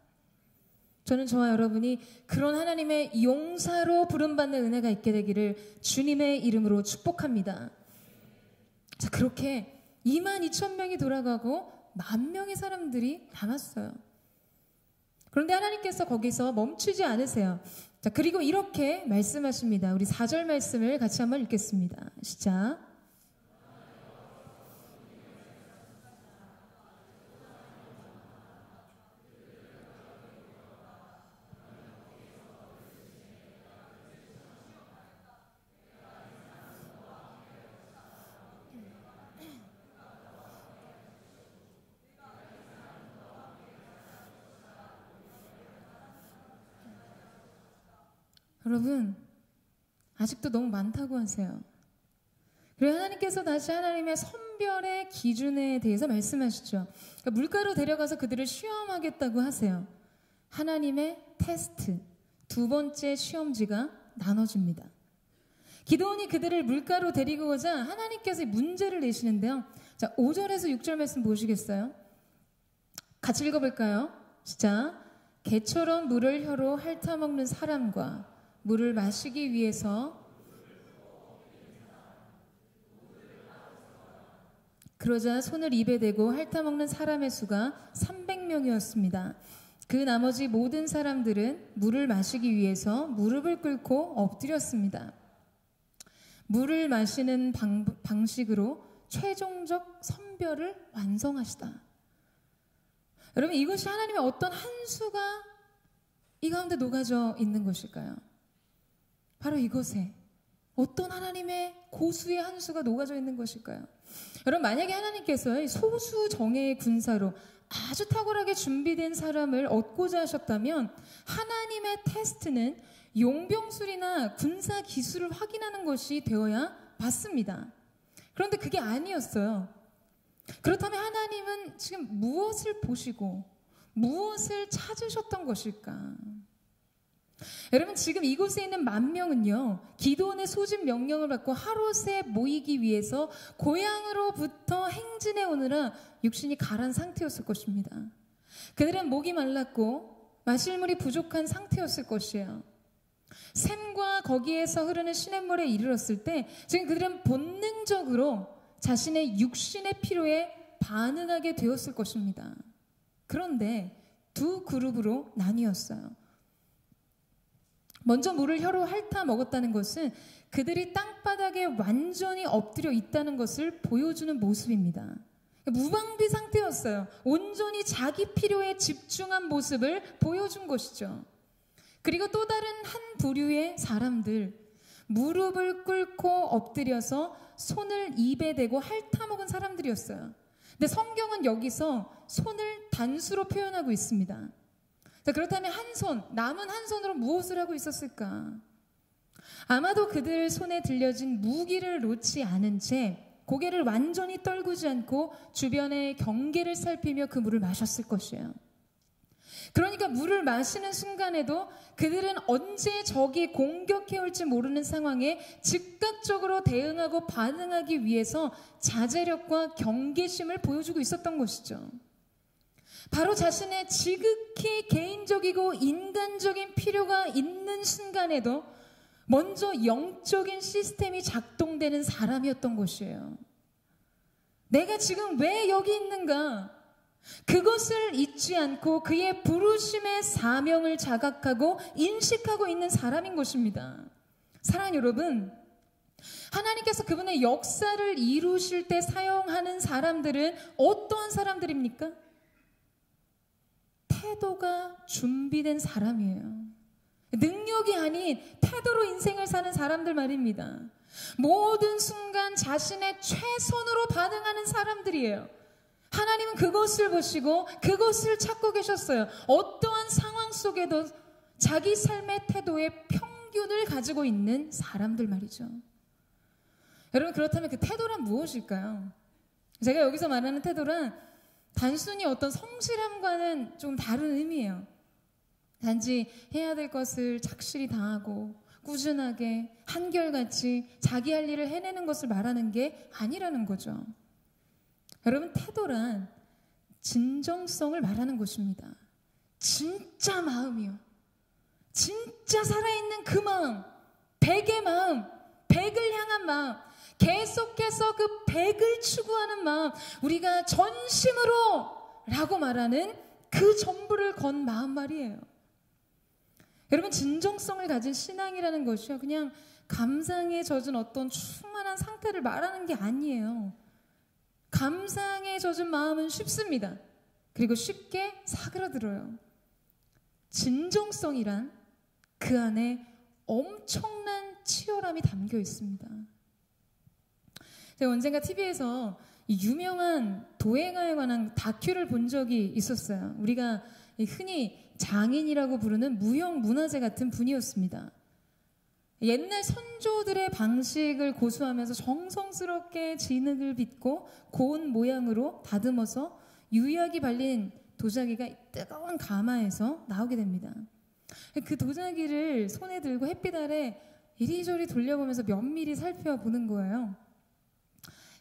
저는 저와 여러분이 그런 하나님의 용사로 부름받는 은혜가 있게 되기를 주님의 이름으로 축복합니다. 자, 그렇게 22,000명이 돌아가고 10,000명의 사람들이 남았어요. 그런데 하나님께서 거기서 멈추지 않으세요. 자, 그리고 이렇게 말씀하십니다. 우리 4절 말씀을 같이 한번 읽겠습니다. 시작. 여러분, 아직도 너무 많다고 하세요. 그리고 하나님께서 다시 하나님의 선별의 기준에 대해서 말씀하시죠. 그러니까 물가로 데려가서 그들을 시험하겠다고 하세요. 하나님의 테스트, 두 번째 시험지가 나눠집니다. 기드온이 그들을 물가로 데리고 오자 하나님께서 문제를 내시는데요. 자, 5절에서 6절 말씀 보시겠어요? 같이 읽어볼까요? 시작. 개처럼 물을 혀로 핥아먹는 사람과 물을 마시기 위해서 그러자 손을 입에 대고 핥아먹는 사람의 수가 300명이었습니다. 그 나머지 모든 사람들은 물을 마시기 위해서 무릎을 꿇고 엎드렸습니다. 물을 마시는 방식으로 최종적 선별을 완성하시다. 여러분, 이것이 하나님의 어떤 한 수가 이 가운데 녹아져 있는 것일까요? 바로 이것에 어떤 하나님의 고수의 한 수가 녹아져 있는 것일까요? 여러분, 만약에 하나님께서 소수 정예의 군사로 아주 탁월하게 준비된 사람을 얻고자 하셨다면 하나님의 테스트는 용병술이나 군사 기술을 확인하는 것이 되어야 맞습니다. 그런데 그게 아니었어요. 그렇다면 하나님은 지금 무엇을 보시고 무엇을 찾으셨던 것일까? 여러분, 지금 이곳에 있는 10,000명은요, 기드온의 소집 명령을 받고 하롯에 모이기 위해서 고향으로부터 행진해 오느라 육신이 가란 상태였을 것입니다. 그들은 목이 말랐고 마실 물이 부족한 상태였을 것이에요. 샘과 거기에서 흐르는 시냇물에 이르렀을 때 지금 그들은 본능적으로 자신의 육신의 필요에 반응하게 되었을 것입니다. 그런데 두 그룹으로 나뉘었어요. 먼저 물을 혀로 핥아 먹었다는 것은 그들이 땅바닥에 완전히 엎드려 있다는 것을 보여주는 모습입니다. 무방비 상태였어요. 온전히 자기 필요에 집중한 모습을 보여준 것이죠. 그리고 또 다른 한 부류의 사람들, 무릎을 꿇고 엎드려서 손을 입에 대고 핥아먹은 사람들이었어요. 근데 성경은 여기서 손을 단수로 표현하고 있습니다. 자, 그렇다면 한 손, 남은 한 손으로 무엇을 하고 있었을까? 아마도 그들 손에 들려진 무기를 놓지 않은 채 고개를 완전히 떨구지 않고 주변의 경계를 살피며 그 물을 마셨을 것이에요. 그러니까 물을 마시는 순간에도 그들은 언제 적이 공격해올지 모르는 상황에 즉각적으로 대응하고 반응하기 위해서 자제력과 경계심을 보여주고 있었던 것이죠. 바로 자신의 지극히 개인적이고 인간적인 필요가 있는 순간에도 먼저 영적인 시스템이 작동되는 사람이었던 것이에요. 내가 지금 왜 여기 있는가? 그것을 잊지 않고 그의 부르심의 사명을 자각하고 인식하고 있는 사람인 것입니다. 사랑하는 여러분, 하나님께서 그분의 역사를 이루실 때 사용하는 사람들은 어떠한 사람들입니까? 태도가 준비된 사람이에요. 능력이 아닌 태도로 인생을 사는 사람들 말입니다. 모든 순간 자신의 최선으로 반응하는 사람들이에요. 하나님은 그것을 보시고 그것을 찾고 계셨어요. 어떠한 상황 속에도 자기 삶의 태도의 평균을 가지고 있는 사람들 말이죠. 여러분, 그렇다면 그 태도란 무엇일까요? 제가 여기서 말하는 태도란 단순히 어떤 성실함과는 좀 다른 의미예요. 단지 해야 될 것을 착실히 다하고 꾸준하게 한결같이 자기 할 일을 해내는 것을 말하는 게 아니라는 거죠. 여러분, 태도란 진정성을 말하는 것입니다. 진짜 마음이요. 진짜 살아있는 그 마음, 백의 마음, 백을 향한 마음, 계속해서 그 백을 추구하는 마음, 우리가 전심으로 라고 말하는 그 전부를 건 마음 말이에요. 여러분, 진정성을 가진 신앙이라는 것이요, 그냥 감상에 젖은 어떤 충만한 상태를 말하는 게 아니에요. 감상에 젖은 마음은 쉽습니다. 그리고 쉽게 사그라들어요. 진정성이란 그 안에 엄청난 치열함이 담겨 있습니다. 제가 언젠가 TV에서 유명한 도예가에 관한 다큐를 본 적이 있었어요. 우리가 흔히 장인이라고 부르는 무형문화재 같은 분이었습니다. 옛날 선조들의 방식을 고수하면서 정성스럽게 진흙을 빚고 고운 모양으로 다듬어서 유약이 발린 도자기가 뜨거운 가마에서 나오게 됩니다. 그 도자기를 손에 들고 햇빛 아래 이리저리 돌려보면서 면밀히 살펴보는 거예요.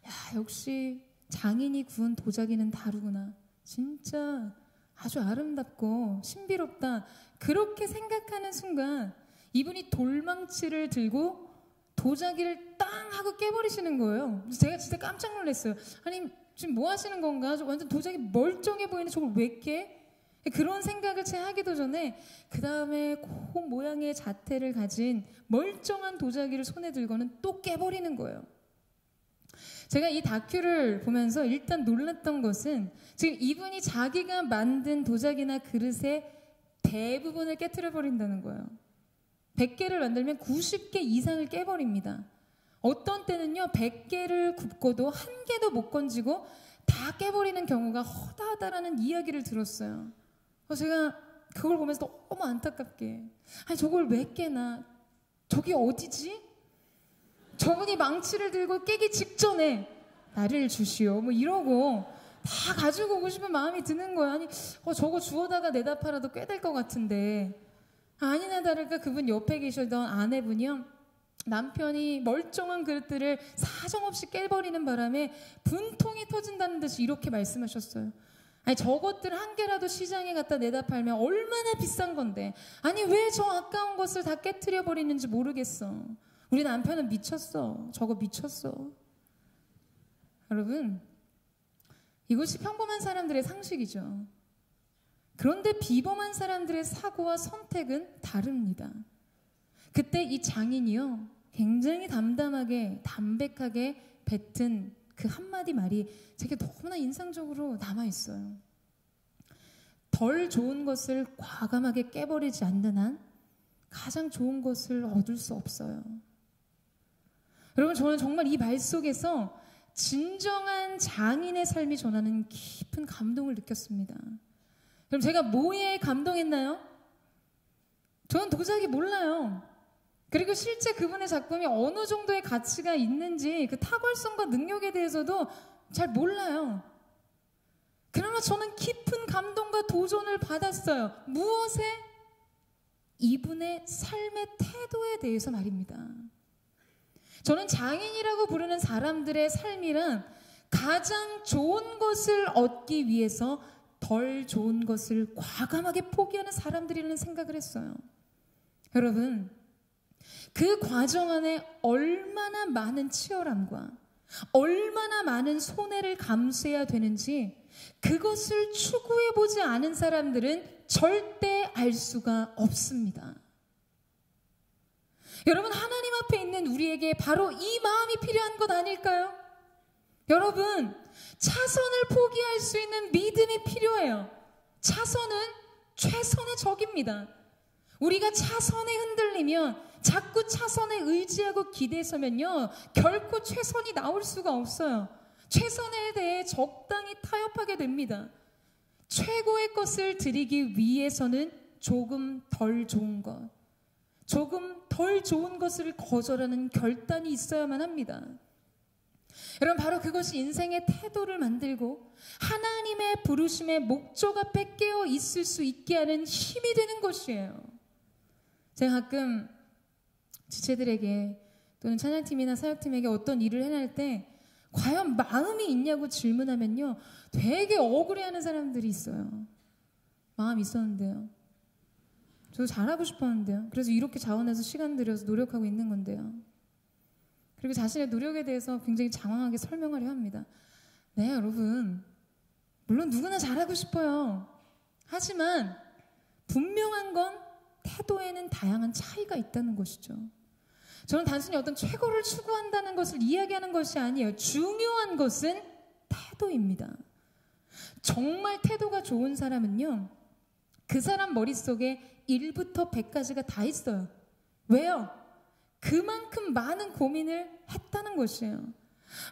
야, 역시 장인이 구운 도자기는 다르구나. 진짜 아주 아름답고 신비롭다. 그렇게 생각하는 순간 이분이 돌망치를 들고 도자기를 땅 하고 깨버리시는 거예요. 그래서 제가 진짜 깜짝 놀랐어요. 아니, 지금 뭐 하시는 건가? 완전 도자기 멀쩡해 보이는데 저걸 왜 깨? 그런 생각을 채 하기도 전에 그 다음에 그 모양의 자태를 가진 멀쩡한 도자기를 손에 들고는 또 깨버리는 거예요. 제가 이 다큐를 보면서 일단 놀랐던 것은 지금 이분이 자기가 만든 도자기나 그릇의 대부분을 깨트려 버린다는 거예요. 100개를 만들면 90개 이상을 깨버립니다. 어떤 때는요 100개를 굽고도 한 개도 못 건지고 다 깨버리는 경우가 허다하다라는 이야기를 들었어요. 제가 그걸 보면서 너무 안타깝게, 아니 저걸 왜 깨나, 저기 어디지? 저분이 망치를 들고 깨기 직전에 나를 주시오 뭐 이러고 다 가지고 오고 싶은 마음이 드는 거야. 아니 저거 주워다가 내다 팔아도 꽤 될 것 같은데, 아니나 다를까 그분 옆에 계시던 아내분이요, 남편이 멀쩡한 그릇들을 사정없이 깨버리는 바람에 분통이 터진다는 듯이 이렇게 말씀하셨어요. 아니 저것들 한 개라도 시장에 갖다 내다 팔면 얼마나 비싼 건데, 아니 왜 저 아까운 것을 다 깨트려 버리는지 모르겠어. 우리 남편은 미쳤어. 저거 미쳤어. 여러분, 이것이 평범한 사람들의 상식이죠. 그런데 비범한 사람들의 사고와 선택은 다릅니다. 그때 이 장인이요, 굉장히 담담하게 담백하게 뱉은 그 한마디 말이 제게 너무나 인상적으로 남아있어요. 덜 좋은 것을 과감하게 깨버리지 않는 한 가장 좋은 것을 얻을 수 없어요. 여러분, 저는 정말 이 말 속에서 진정한 장인의 삶이 전하는 깊은 감동을 느꼈습니다. 그럼 제가 뭐에 감동했나요? 저는 도자기 몰라요. 그리고 실제 그분의 작품이 어느 정도의 가치가 있는지 그 탁월성과 능력에 대해서도 잘 몰라요. 그러나 저는 깊은 감동과 도전을 받았어요. 무엇에? 이분의 삶의 태도에 대해서 말입니다. 저는 장인이라고 부르는 사람들의 삶이란 가장 좋은 것을 얻기 위해서 덜 좋은 것을 과감하게 포기하는 사람들이라는 생각을 했어요. 여러분, 그 과정 안에 얼마나 많은 치열함과 얼마나 많은 손해를 감수해야 되는지 그것을 추구해보지 않은 사람들은 절대 알 수가 없습니다. 여러분, 하나님 앞에 있는 우리에게 바로 이 마음이 필요한 것 아닐까요? 여러분, 차선을 포기할 수 있는 믿음이 필요해요. 차선은 최선의 적입니다. 우리가 차선에 흔들리면, 자꾸 차선에 의지하고 기대서면요, 결코 최선이 나올 수가 없어요. 최선에 대해 적당히 타협하게 됩니다. 최고의 것을 드리기 위해서는 조금 덜 좋은 것, 조금 덜 좋은 것을 거절하는 결단이 있어야만 합니다. 여러분, 바로 그것이 인생의 태도를 만들고 하나님의 부르심의 목적 앞에 깨어 있을 수 있게 하는 힘이 되는 것이에요. 제가 가끔 지체들에게 또는 찬양팀이나 사역팀에게 어떤 일을 해낼 때 과연 마음이 있냐고 질문하면요, 되게 억울해하는 사람들이 있어요. 마음 있었는데요. 저도 잘하고 싶었는데요. 그래서 이렇게 자원해서 시간 들여서 노력하고 있는 건데요. 그리고 자신의 노력에 대해서 굉장히 장황하게 설명하려 합니다. 네, 여러분, 물론 누구나 잘하고 싶어요. 하지만 분명한 건 태도에는 다양한 차이가 있다는 것이죠. 저는 단순히 어떤 최고를 추구한다는 것을 이야기하는 것이 아니에요. 중요한 것은 태도입니다. 정말 태도가 좋은 사람은요, 그 사람 머릿속에 1부터 100까지가 다 있어요. 왜요? 그만큼 많은 고민을 했다는 것이에요.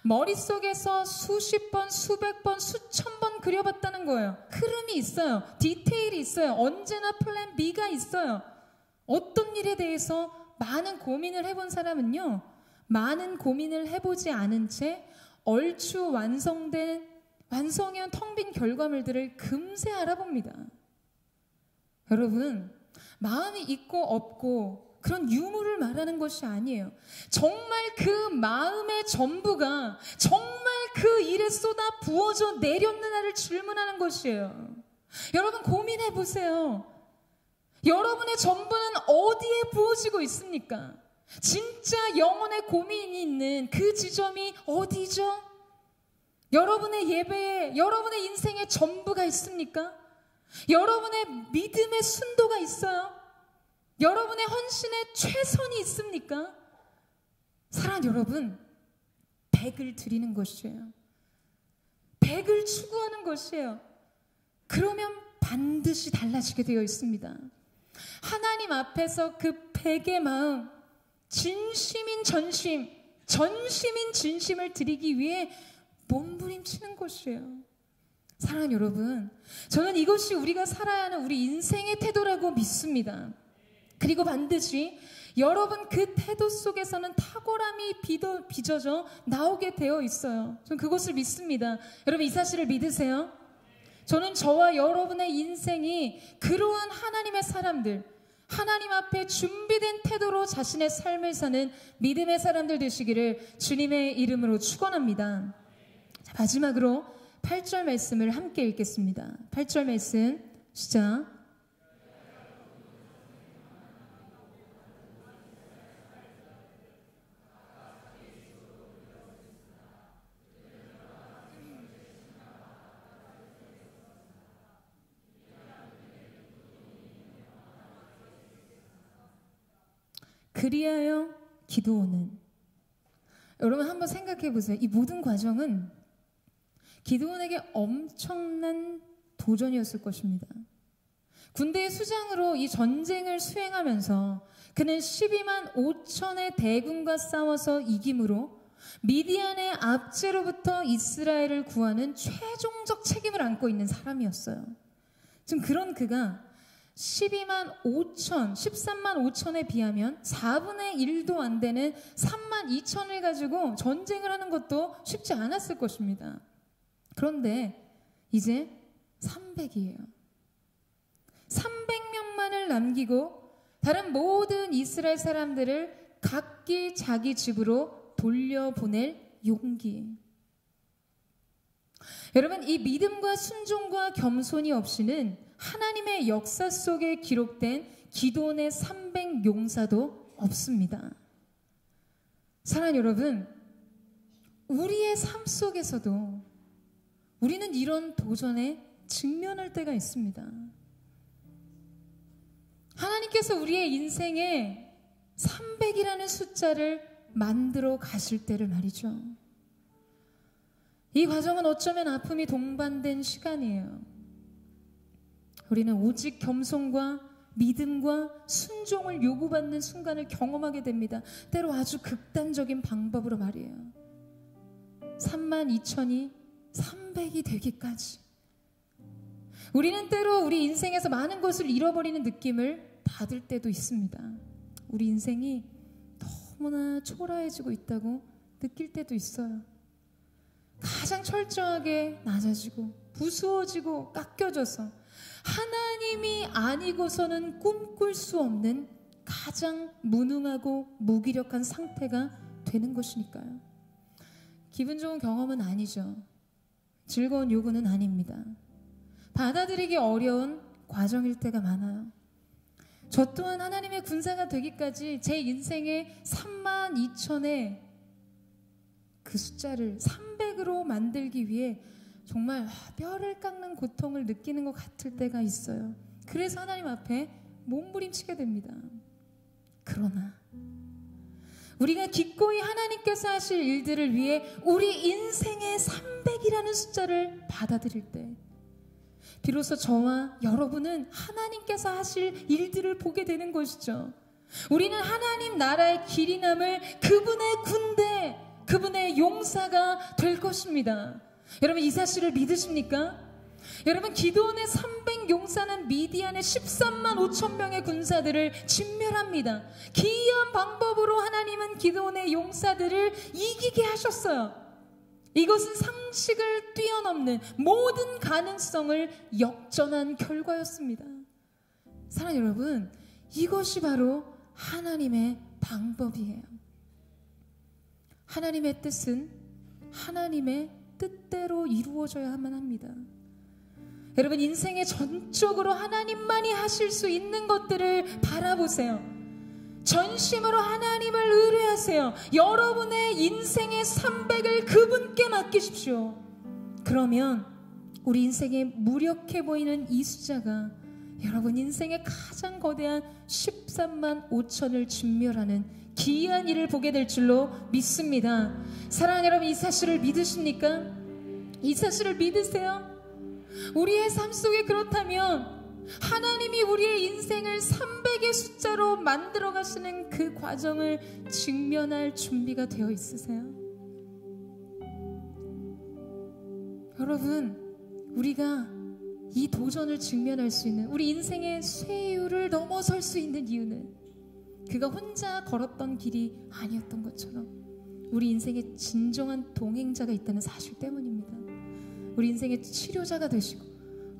머릿속에서 수십 번, 수백 번, 수천 번 그려봤다는 거예요. 흐름이 있어요. 디테일이 있어요. 언제나 플랜 B가 있어요. 어떤 일에 대해서 많은 고민을 해본 사람은요, 많은 고민을 해보지 않은 채 얼추 완성한 텅 빈 결과물들을 금세 알아봅니다. 여러분, 마음이 있고 없고 그런 유무를 말하는 것이 아니에요. 정말 그 마음의 전부가 정말 그 일에 쏟아 부어져 내렸느냐를 질문하는 것이에요. 여러분, 고민해 보세요. 여러분의 전부는 어디에 부어지고 있습니까? 진짜 영혼의 고민이 있는 그 지점이 어디죠? 여러분의 예배에, 여러분의 인생에 전부가 있습니까? 여러분의 믿음의 순도가 있어요? 여러분의 헌신에 최선이 있습니까? 사랑하는 여러분, 100을 드리는 것이에요. 100을 추구하는 것이에요. 그러면 반드시 달라지게 되어 있습니다. 하나님 앞에서 그 100의 마음, 진심인 전심, 전심인 진심을 드리기 위해 몸부림치는 것이에요. 사랑하는 여러분, 저는 이것이 우리가 살아야 하는 우리 인생의 태도라고 믿습니다. 그리고 반드시 여러분 그 태도 속에서는 탁월함이 빚어져 나오게 되어 있어요. 저는 그것을 믿습니다. 여러분 이 사실을 믿으세요? 저는 저와 여러분의 인생이 그러한 하나님의 사람들, 하나님 앞에 준비된 태도로 자신의 삶을 사는 믿음의 사람들 되시기를 주님의 이름으로 축원합니다. 자, 마지막으로 8절 말씀을 함께 읽겠습니다. 8절 말씀 시작. 그리하여 기드온은, 여러분 한번 생각해 보세요. 이 모든 과정은 기드온에게 엄청난 도전이었을 것입니다. 군대의 수장으로 이 전쟁을 수행하면서 그는 12만 5천의 대군과 싸워서 이김으로 미디안의 압제로부터 이스라엘을 구하는 최종적 책임을 안고 있는 사람이었어요. 지금 그런 그가 12만 5천, 13만 5천에 비하면 4분의 1도 안 되는 3만 2천을 가지고 전쟁을 하는 것도 쉽지 않았을 것입니다. 그런데 이제 300이에요. 300명만을 남기고 다른 모든 이스라엘 사람들을 각기 자기 집으로 돌려보낼 용기. 여러분, 이 믿음과 순종과 겸손이 없이는 하나님의 역사 속에 기록된 기드온의 300용사도 없습니다. 사랑하는 여러분, 우리의 삶 속에서도 우리는 이런 도전에 직면할 때가 있습니다. 하나님께서 우리의 인생에 300이라는 숫자를 만들어 가실 때를 말이죠. 이 과정은 어쩌면 아픔이 동반된 시간이에요. 우리는 오직 겸손과 믿음과 순종을 요구받는 순간을 경험하게 됩니다. 때로 아주 극단적인 방법으로 말이에요. 3만 2천이 300이 되기까지 우리는 때로 우리 인생에서 많은 것을 잃어버리는 느낌을 받을 때도 있습니다. 우리 인생이 너무나 초라해지고 있다고 느낄 때도 있어요. 가장 철저하게 낮아지고 부수어지고 깎여져서 하나님이 아니고서는 꿈꿀 수 없는 가장 무능하고 무기력한 상태가 되는 것이니까요. 기분 좋은 경험은 아니죠. 즐거운 요구는 아닙니다. 받아들이기 어려운 과정일 때가 많아요. 저 또한 하나님의 군사가 되기까지 제 인생의 3만 2천의 그 숫자를 300으로 만들기 위해 정말 뼈를 깎는 고통을 느끼는 것 같을 때가 있어요. 그래서 하나님 앞에 몸부림치게 됩니다. 그러나 우리가 기꺼이 하나님께서 하실 일들을 위해 우리 인생의 300이라는 숫자를 받아들일 때 비로소 저와 여러분은 하나님께서 하실 일들을 보게 되는 것이죠. 우리는 하나님 나라의 길이 남을 그분의 군대, 그분의 용사가 될 것입니다. 여러분 이 사실을 믿으십니까? 여러분 기드온의 300 용사는 미디안의 13만 5천 명의 군사들을 진멸합니다. 기이한 방법으로 하나님은 기드온의 용사들을 이기게 하셨어요. 이것은 상식을 뛰어넘는 모든 가능성을 역전한 결과였습니다. 사랑하는 여러분, 이것이 바로 하나님의 방법이에요. 하나님의 뜻은 하나님의 뜻대로 이루어져야만 합니다. 여러분 인생에 전적으로 하나님만이 하실 수 있는 것들을 바라보세요. 전심으로 하나님을 의뢰하세요. 여러분의 인생의 300을 그분께 맡기십시오. 그러면 우리 인생에 무력해 보이는 이 숫자가 여러분, 인생의 가장 거대한 13만 5천을 진멸하는 기이한 일을 보게 될 줄로 믿습니다. 사랑하는 여러분, 이 사실을 믿으십니까? 이 사실을 믿으세요? 우리의 삶 속에 그렇다면 하나님이 우리의 인생을 300의 숫자로 만들어 가시는 그 과정을 직면할 준비가 되어 있으세요? 여러분, 우리가 이 도전을 직면할 수 있는, 우리 인생의 쇠유를 넘어설 수 있는 이유는 그가 혼자 걸었던 길이 아니었던 것처럼 우리 인생에 진정한 동행자가 있다는 사실 때문입니다. 우리 인생의 치료자가 되시고,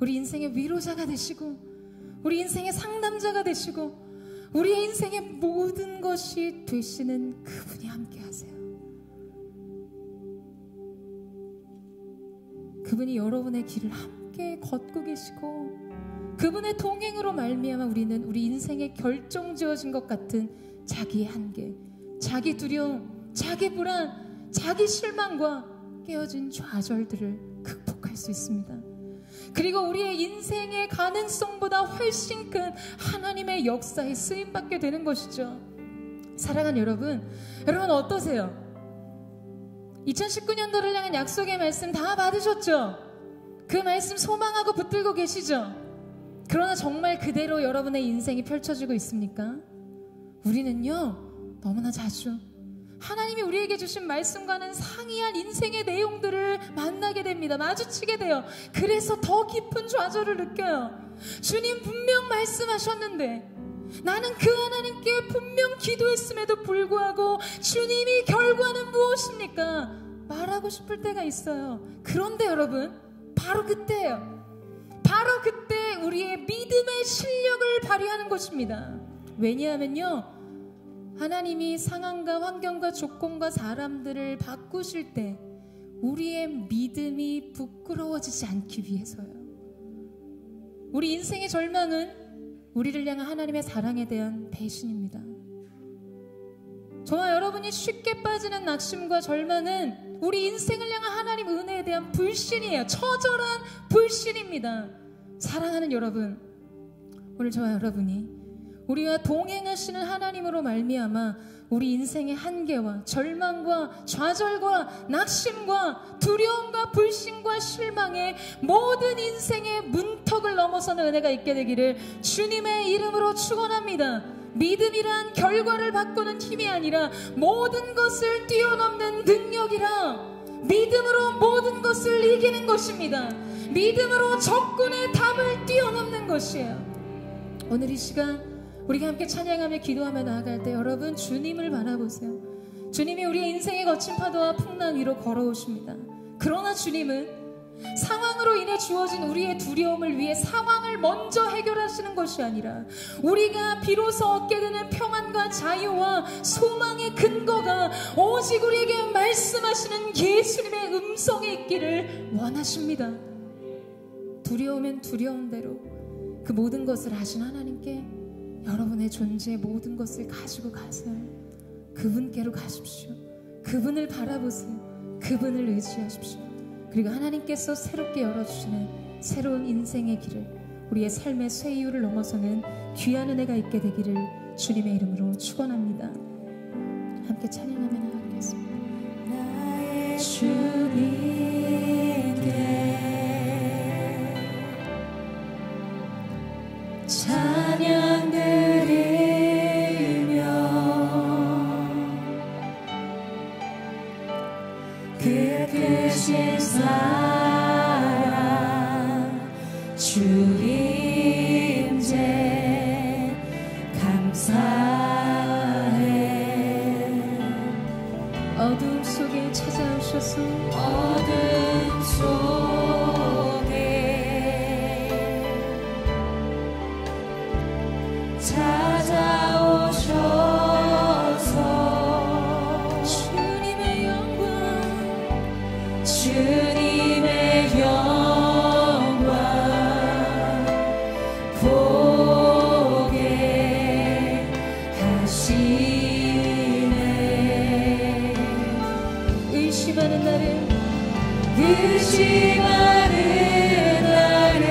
우리 인생의 위로자가 되시고, 우리 인생의 상담자가 되시고, 우리의 인생의 모든 것이 되시는 그분이 함께 하세요. 그분이 여러분의 길을 함께 걷고 계시고, 그분의 동행으로 말미암아 우리는 우리 인생에 결정지어진 것 같은 자기의 한계, 자기 두려움, 자기 불안, 자기 실망과 깨어진 좌절들을 극복할 수 있습니다. 그리고 우리의 인생의 가능성보다 훨씬 큰 하나님의 역사에 쓰임받게 되는 것이죠. 사랑하는 여러분, 여러분 어떠세요? 2019년도를 향한 약속의 말씀 다 받으셨죠? 그 말씀 소망하고 붙들고 계시죠? 그러나 정말 그대로 여러분의 인생이 펼쳐지고 있습니까? 우리는요, 너무나 자주 하나님이 우리에게 주신 말씀과는 상이한 인생의 내용들을 만나게 됩니다. 마주치게 돼요. 그래서 더 깊은 좌절을 느껴요. 주님 분명 말씀하셨는데, 나는 그 하나님께 분명 기도했음에도 불구하고 주님이 결과는 무엇입니까? 말하고 싶을 때가 있어요. 그런데 여러분, 바로 그때예요. 바로 그때 우리의 믿음의 실력을 발휘하는 것입니다. 왜냐하면요, 하나님이 상황과 환경과 조건과 사람들을 바꾸실 때 우리의 믿음이 부끄러워지지 않기 위해서요. 우리 인생의 절망은 우리를 향한 하나님의 사랑에 대한 배신입니다. 저와 여러분이 쉽게 빠지는 낙심과 절망은 우리 인생을 향한 하나님 은혜에 대한 불신이에요. 처절한 불신입니다. 사랑하는 여러분, 오늘 저와 여러분이 우리와 동행하시는 하나님으로 말미암아 우리 인생의 한계와 절망과 좌절과 낙심과 두려움과 불신과 실망의 모든 인생의 문턱을 넘어서는 은혜가 있게 되기를 주님의 이름으로 축원합니다. 믿음이란 결과를 바꾸는 힘이 아니라 모든 것을 뛰어넘는 능력이라, 믿음으로 모든 것을 이기는 것입니다. 믿음으로 적군의 답을 뛰어넘는 것이에요. 오늘 이 시간 우리가 함께 찬양하며 기도하며 나아갈 때 여러분, 주님을 바라보세요. 주님이 우리의 인생의 거친 파도와 풍랑 위로 걸어오십니다. 그러나 주님은 상황으로 인해 주어진 우리의 두려움을 위해 상황을 먼저 해결하시는 것이 아니라 우리가 비로소 얻게 되는 평안과 자유와 소망의 근거가 오직 우리에게 말씀하시는 예수님의 음성에 있기를 원하십니다. 두려우면 두려운 대로 그 모든 것을 아신 하나님께 여러분의 존재의 모든 것을 가지고 가세요. 그분께로 가십시오. 그분을 바라보세요. 그분을 의지하십시오. 그리고 하나님께서 새롭게 열어주시는 새로운 인생의 길을, 우리의 삶의 쇠이유를 넘어서는 귀한 은혜가 있게 되기를 주님의 이름으로 축원합니다. 함께 찬양하며 나가겠습니다. 나의 주님께 찬양 드리며 그 크신 사랑 주 임재 감사해. 어둠 속에 찾아오셔서 어둠 속에 찾아오셔서 주님의 영광, 주님의 영광 보게 하시네. 의심하는 나를 의심하는 나를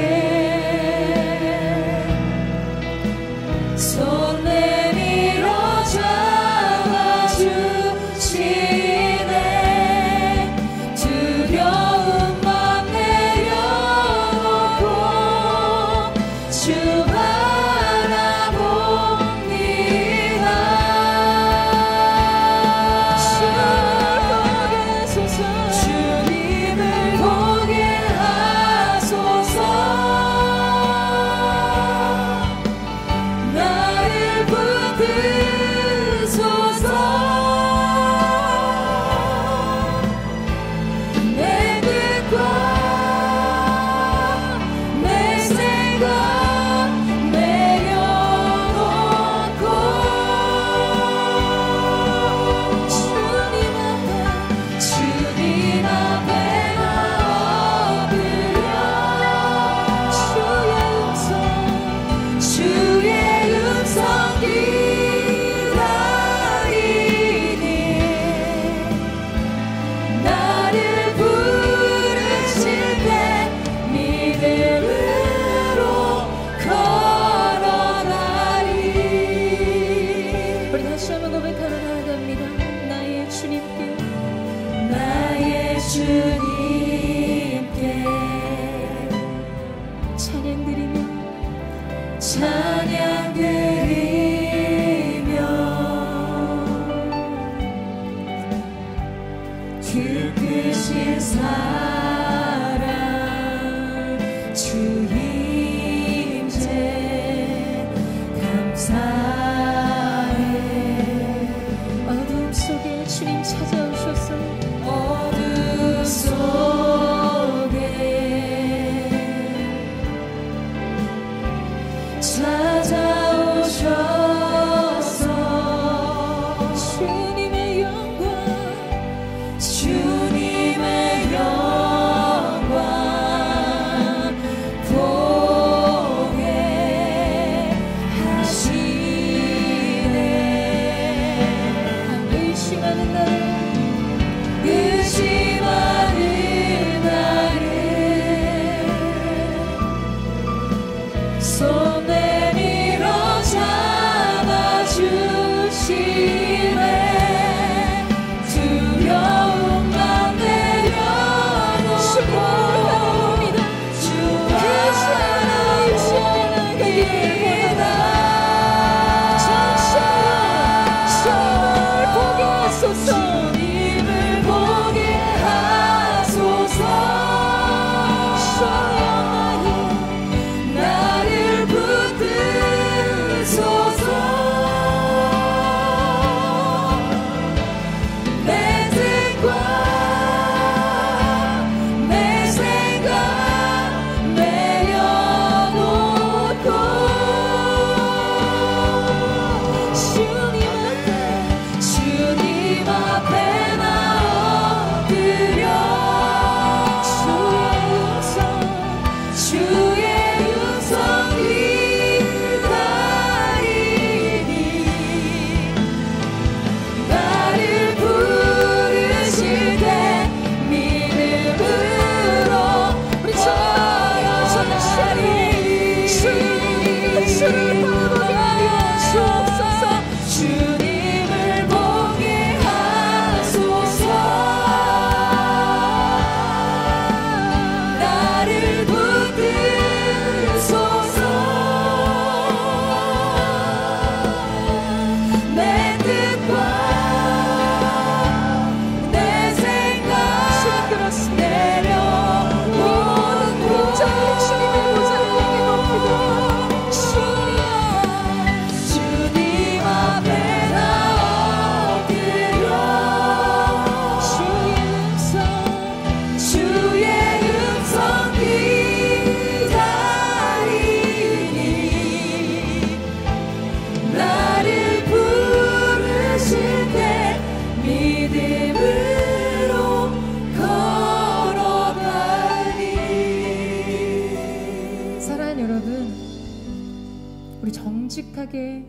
정직하게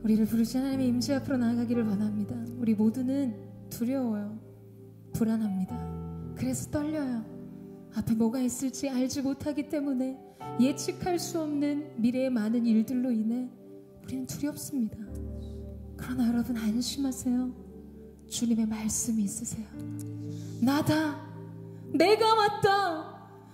우리를 부르신 하나님의 임재 앞으로 나아가기를 원합니다. 우리 모두는 두려워요. 불안합니다. 그래서 떨려요. 앞에 뭐가 있을지 알지 못하기 때문에 예측할 수 없는 미래의 많은 일들로 인해 우리는 두렵습니다. 그러나 여러분 안심하세요. 주님의 말씀이 있으세요. 나다. 내가 왔다.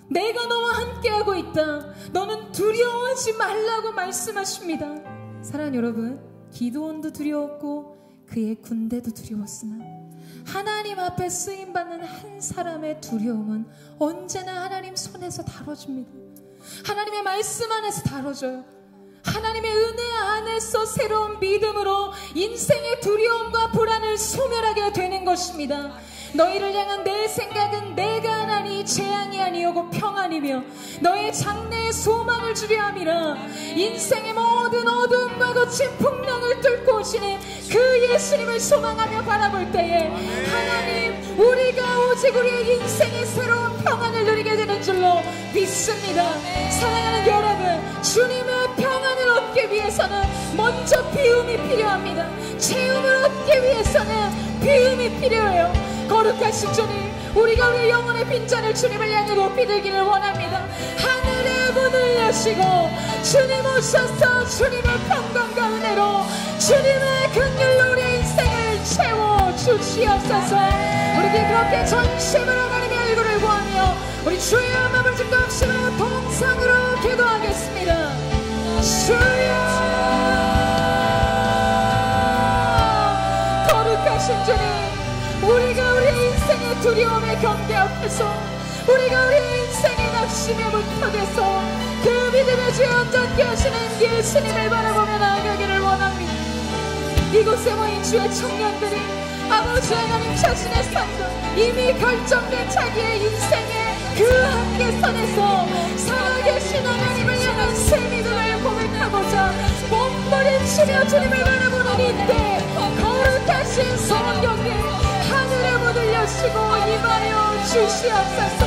내가 너와 함께하고 있다. 너는 두려워하지 말라고 말씀하십니다. 사랑하는 여러분, 기드온도 두려웠고 그의 군대도 두려웠으나 하나님 앞에 쓰임받는 한 사람의 두려움은 언제나 하나님 손에서 다뤄집니다. 하나님의 말씀 안에서 다뤄져요. 하나님의 은혜 안에서 안에서 새로운 믿음으로 인생의 두려움과 불안을 소멸하게 되는 것입니다. 너희를 향한 내 생각은 내가 하나니 재앙이 아니오고 평안이며 너의 장래에 소망을 주려 함이라. 인생의 모든 어두움과 거친 풍랑을 뚫고 오시는 그 예수님을 소망하며 바라볼 때에 하나님, 우리가 오직 우리의 인생의 새로운 평안을 누리게 되는 줄로 믿습니다. 사랑하는 여러분, 주님의 평안을 얻기 위해서는 먼저 비움이 필요합니다. 체험을 얻기 위해서는 비움이 필요해요. 거룩하신 주님, 우리가 우리의 영혼의 빈잔을 주님을 향해 높이 들기를 원합니다. 하늘의 문을 여시고 주님 오셔서 주님의 평강과 은혜로 주님의 긍휼로 우리의 인생을 채워주시옵소서. 우리 그렇게 전심으로 하나님의 얼굴을 구하며 우리 주의 마음을 증거하시며 동상으로 기도하겠습니다. 주여, 거룩하신 주님, 우리가 우리의 인생의 두려움의 경계 앞에서, 우리가 우리의 인생의 낙심에 못하겠어 그 믿음의 주에 온전케 하시는 예수님을 바라보며 나아가기를 원합니다. 이곳에 모인 주의 청년들이 아버지 하나님 자신의 삶도 이미 결정된 자기의 인생의 그 한계선에서 살아계신 하나님을 향한 새 믿음을 고백하고자 몸부림치며 주님을 바라보는 이때 거룩하신 성령님, 하늘의 문을 여시고 임하여 주시옵소서.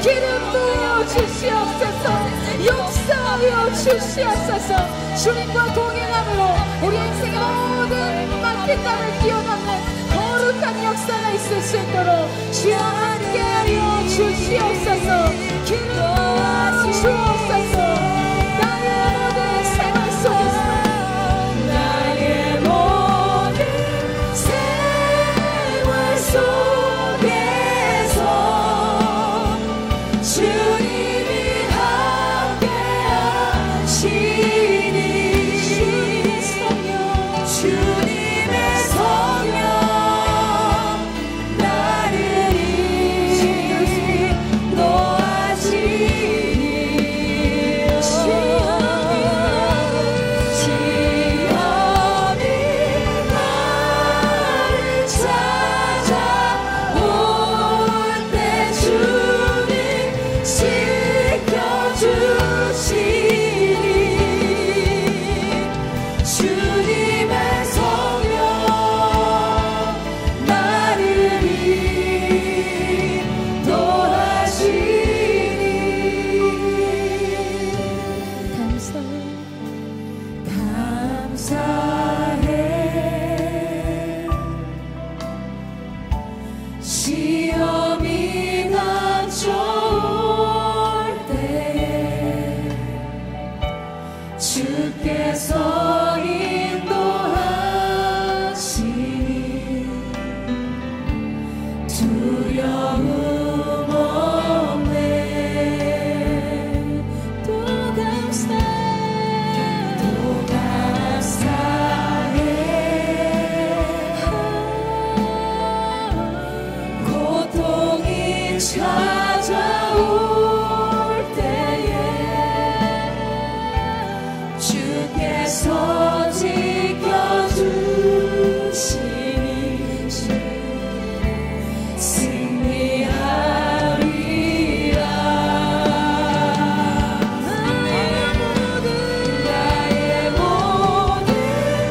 기름 부어 주시옵소서. 역사하여 주시옵소서. 주님과 동행함으로 우리 인생의 모든 막힌 담을 뛰어넘는 거룩한 역사가 있을 수 있도록 주여 함께하여 주시옵소서. 기름 부어 주옵소서. 나의 모든 생활 속에서, 나의 모든 생활 속에서 주님이 함께 하시니 주님의 성령 나를 인도하시니 주께서 인도하시니 두려움 없네. 또 감사해. 고통이 찾아올 때에 주께서 지켜주시니 승리하리라. 나의 모든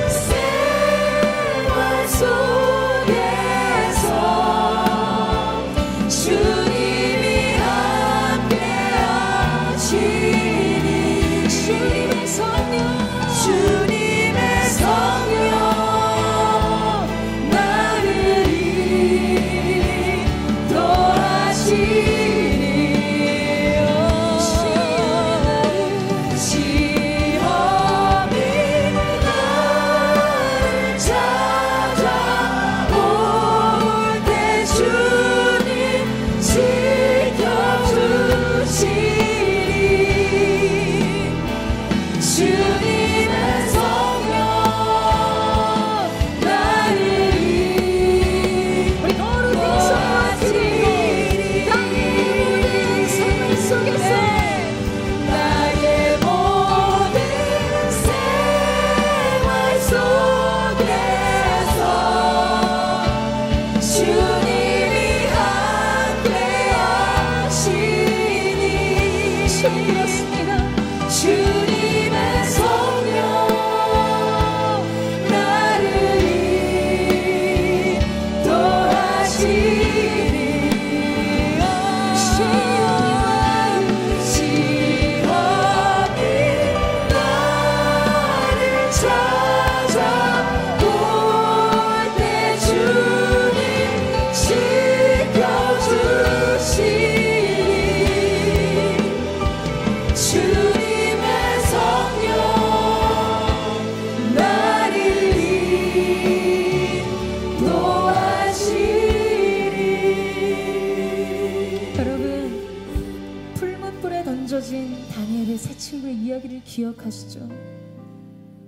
생활 속에서 주님이 함께 하시니 주님의 성령 나를 인도하시니 시험이 나를 찾아올 때 주님 지켜주시니 주님의 찾아올 때 주님 지켜주시리. 주님의 성령 나를 인도하시리. 여러분, 풀무불에 던져진 다니엘의 세 친구의 이야기를 기억하시죠?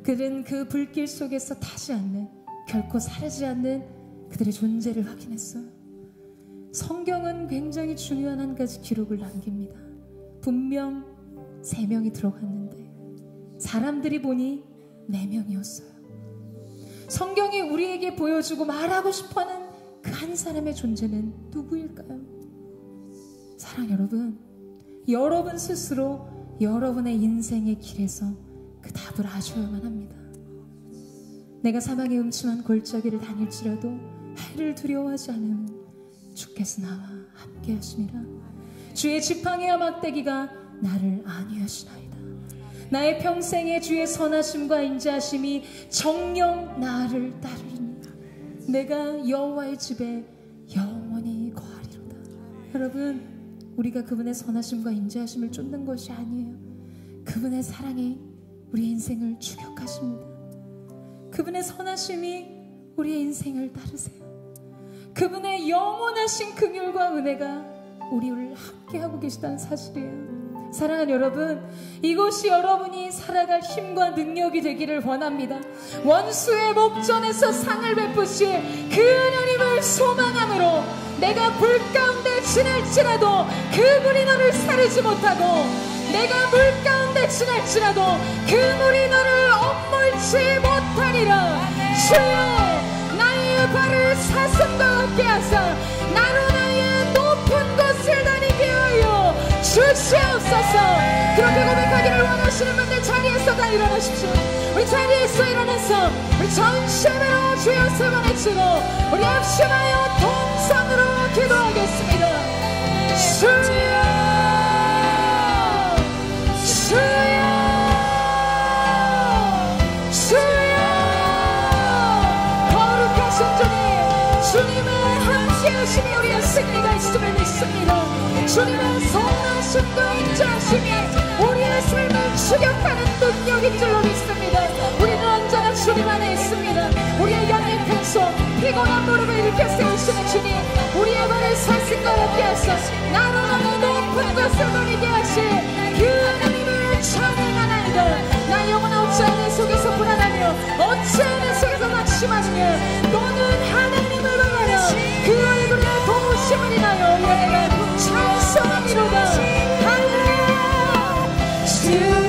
그들은 그 불길 속에서 타지 않는, 결코 사르지 않는 그들의 존재를 확인했어요. 성경은 굉장히 중요한 한 가지 기록을 남깁니다. 분명 3명이 들어갔는데 사람들이 보니 4명이었어요. 성경이 우리에게 보여주고 말하고 싶어하는 그 한 사람의 존재는 누구일까요? 사랑 여러분, 여러분 스스로 여러분의 인생의 길에서 그 답을 아셔야만 합니다. 내가 사망의 음침한 골짜기를 다닐지라도 해를 두려워하지 않으면 주께서 나와 함께 하심이라. 주의 지팡이와 막대기가 나를 안위하시나이다. 나의 평생에 주의 선하심과 인자하심이 정녕 나를 따르리니 내가 여호와의 집에 영원히 거하리로다. 여러분, 우리가 그분의 선하심과 인자하심을 쫓는 것이 아니에요. 그분의 사랑이 우리의 인생을 추격하십니다. 그분의 선하심이 우리의 인생을 따르세요. 그분의 영원하신 긍휼과 은혜가 우리를 함께하고 계시다는 사실이에요. 사랑하는 여러분, 이곳이 여러분이 살아갈 힘과 능력이 되기를 원합니다. 원수의 목전에서 상을 베푸실 그 하나님을 소망함으로 내가 불 가운데 지날지라도 그물이 너를 사르지 못하고, 내가 물 가운데 지날지라도 그물이 너를 엄물지 못하리라. 주여, 나의 발을 사슴과 같게 하사 나로 나의 높은 곳을 다니게 하여 주시옵소서. 그렇게 고백하기를 원하시는 분들 자리에서 다 일어나십시오. 우리 자리에서 일어나서 우리 전심으로 주여 세 번 외치고 우리 합심하여 동성으로 기도하겠습니다. 주여, 주여, 주여. 거룩하신 주님, 주님의 함께하심이 우리의 승리가 있음을 믿습니다. 주님의 선하심과 인자하심이 우리의 삶을 추격하는 능력인 줄로 믿습니다. 우리는 언제나 주님 안에 있습니다. 우리의 연약한 손, 피곤한 무릎을 일으켜 세우시는 주님, 우리의 발을 사슴과 같게 하사 나로 나의 높은 곳을 누리게 하실 그 하나님을 찬양하나이다. 나 영혼아 어찌하여 내 속에서 불안하며 어찌하여 내 속에서 낙심하느냐. 너는 하나님을 바라라. 그 얼굴에 도우심을 인하여 내가 찬송하리로다. 할렐루야. 주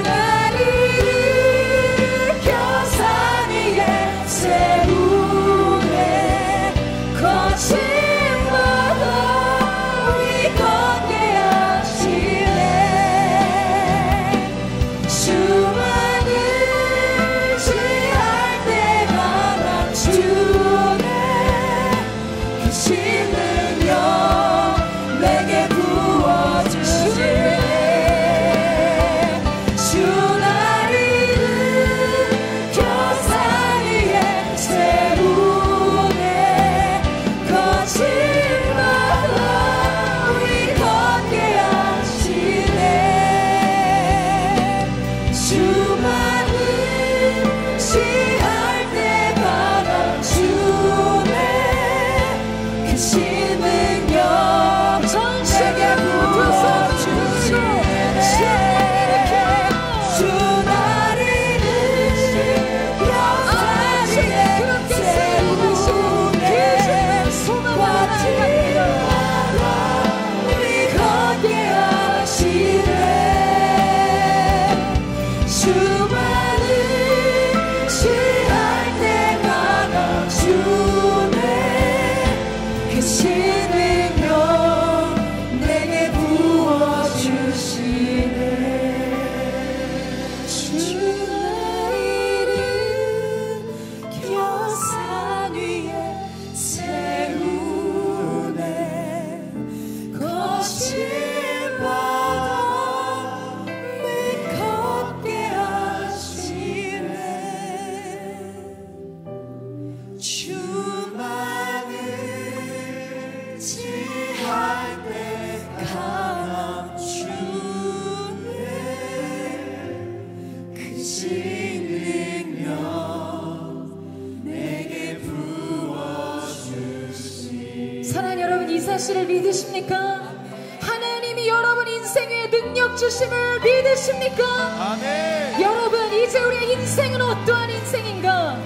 나를 일으켜 산 위에 세우네. 거친 바다 위 걷게 하시네. 주만을 지할 때가 난 주네. 크신 능력 내게 부어주시네. 역사하시를 믿으십니까? 하나님이 여러분 인생에 능력 주심을 믿으십니까? 아멘. 여러분, 이제 우리의 인생은 어떠한 인생인가?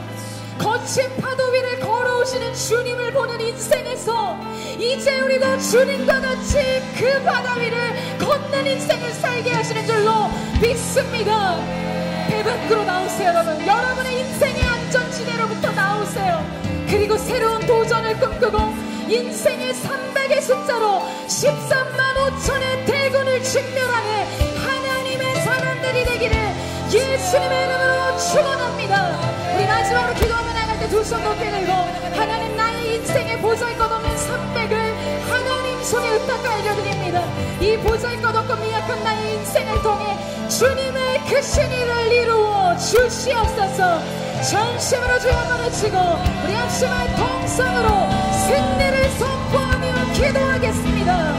거친 파도 위를 걸어오시는 주님을 보는 인생에서 이제 우리도 주님과 같이 그 바다 위를 걷는 인생을 살게 하시는 줄로 믿습니다. 배 밖으로 나오세요. 여러분의 인생의 안전지대로부터 나오세요. 그리고 새로운 도전을 꿈꾸고 인생의 300의 숫자로 13만 5천의 대군을 직면하는 하나님의 사람들이 되기를 예수님의 이름으로 축원합니다. 우리 마지막으로 기도하며 나갈 때 두 손 높이 들고 하나님, 나의 인생의 보잘것없는 300을 하나님 손에 의탁 알려드립니다. 이 보잘것없고 미약한 나의 인생을 통해 주님의 크신 일을 이루어 주시옵소서. 전심으로 주여 한번 외치고 우리 합심한 통성으로 승리를 선포하며 기도하겠습니다.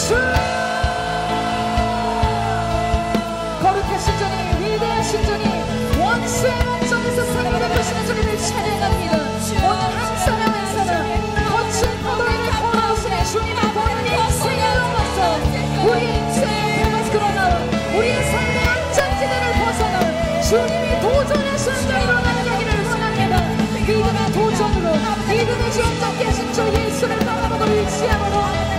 주 거룩하신 주님, 위대하신 주님, 원수의 원점에서 사랑을 베푸시는 주님을 찬양합니다. 오늘 한 사람 한 사람 거친 파도 위를 걸어오시는 주님을 보는 인생으로서 우리 인생의 배가 나와 우리의 삶의 안전지대를 벗어나 주님이 도전하시는 자로 나아가기를 원합니다. 믿음의 도전으로 믿음의 주역 잡게 하신 주 예수를 바라보고 의지함으로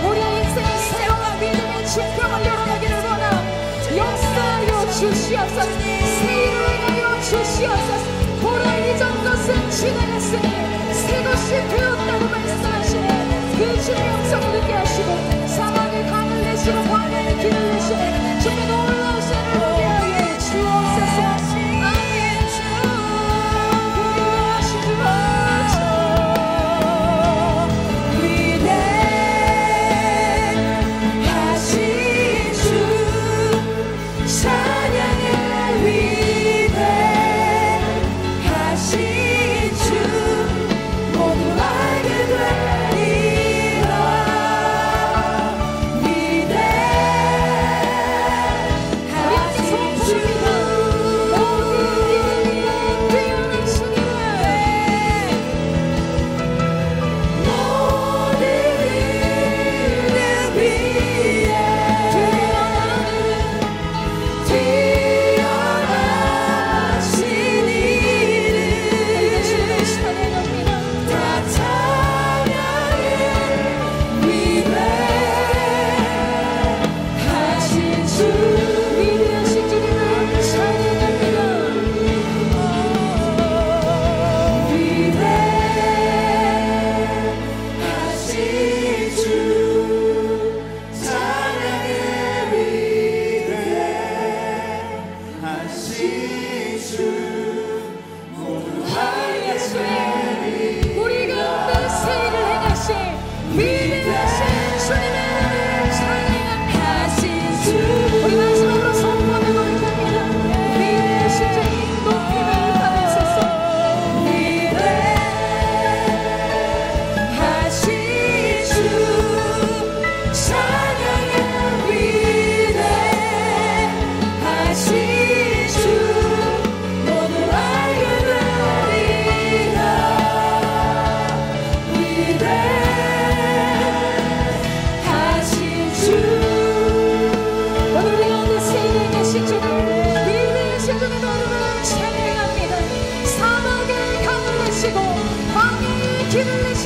우리의 인생의 새로운 믿음의 지평을 열어가기를 원합니다. 역사하여 주시옵소서. 새 일을 행하여 주시옵소서. 보라, 이전 것은 지나갔으니 새 것이 되었다고 말씀하시네. 그 주님의 영성을 듣게 하시고 사막에 강을 내시고 광야에 길을 내시네. 주의 놀라우신 일을 보게 하여 주옵소서.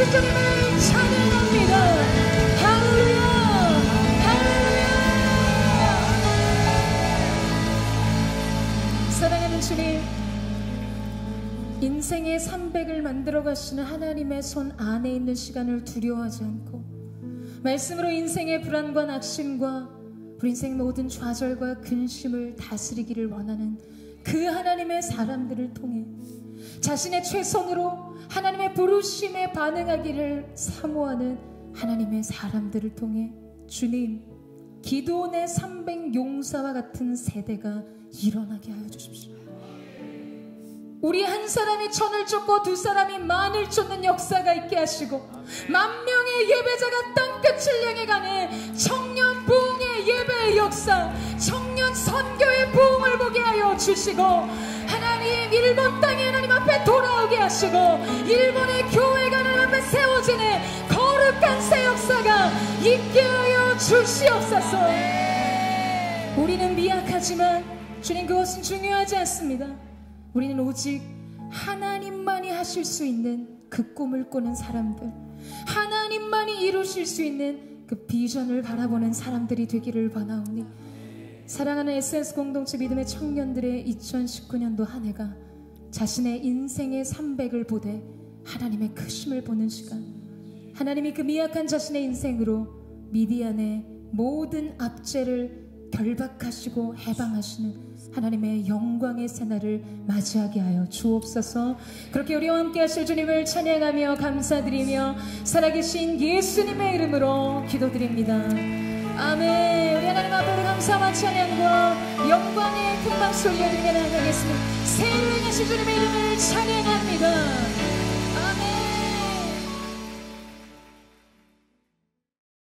주님을 찬양합니다. 할렐루야, 할렐루야. 사랑하는 주님, 인생의 300을 만들어 가시는 하나님의 손 안에 있는 시간을 두려워하지 않고 말씀으로 인생의 불안과 낙심과 우리 인생의 모든 좌절과 근심을 다스리기를 원하는 그 하나님의 사람들을 통해 자신의 최선으로 하나님의 부르심에 반응하기를 사모하는 하나님의 사람들을 통해 주님, 기도원의 300용사와 같은 세대가 일어나게 하여 주십시오. 우리 한 사람이 천을 쫓고 두 사람이 만을 쫓는 역사가 있게 하시고 만 명의 예배자가 땅끝을 향해 가는 청년 부흥의 예배의 역사, 청년 선교의 부흥을 보게 하여 주시고 하나님, 일본 땅이 하나님 앞에 돌아오게 하시고 일본의 교회가 하나님 앞에 세워지는 거룩 거룩한 새 역사가 있게 하여 주시옵소서. 우리는 미약하지만 주님, 그것은 중요하지 않습니다. 우리는 오직 하나님만이 하실 수 있는 그 꿈을 꾸는 사람들, 하나님만이 이루실 수 있는 그 비전을 바라보는 사람들이 되기를 바라오니, 사랑하는 SS 공동체 믿음의 청년들의 2019년도 한 해가 자신의 인생의 300을 보되 하나님의 크심을 보는 시간, 하나님이 그 미약한 자신의 인생으로 미디안의 모든 압제를 결박하시고 해방하시는 하나님의 영광의 새날을 맞이하게 하여 주옵소서. 그렇게 우리와 함께 하실 주님을 찬양하며 감사드리며 살아계신 예수님의 이름으로 기도드립니다. 아멘. 우리 하나님 앞에 감사와 찬양과 영광의 큰 박수 올려드리며 나아가겠습니다. 새 일을 하신 주님의 이름을 찬양합니다.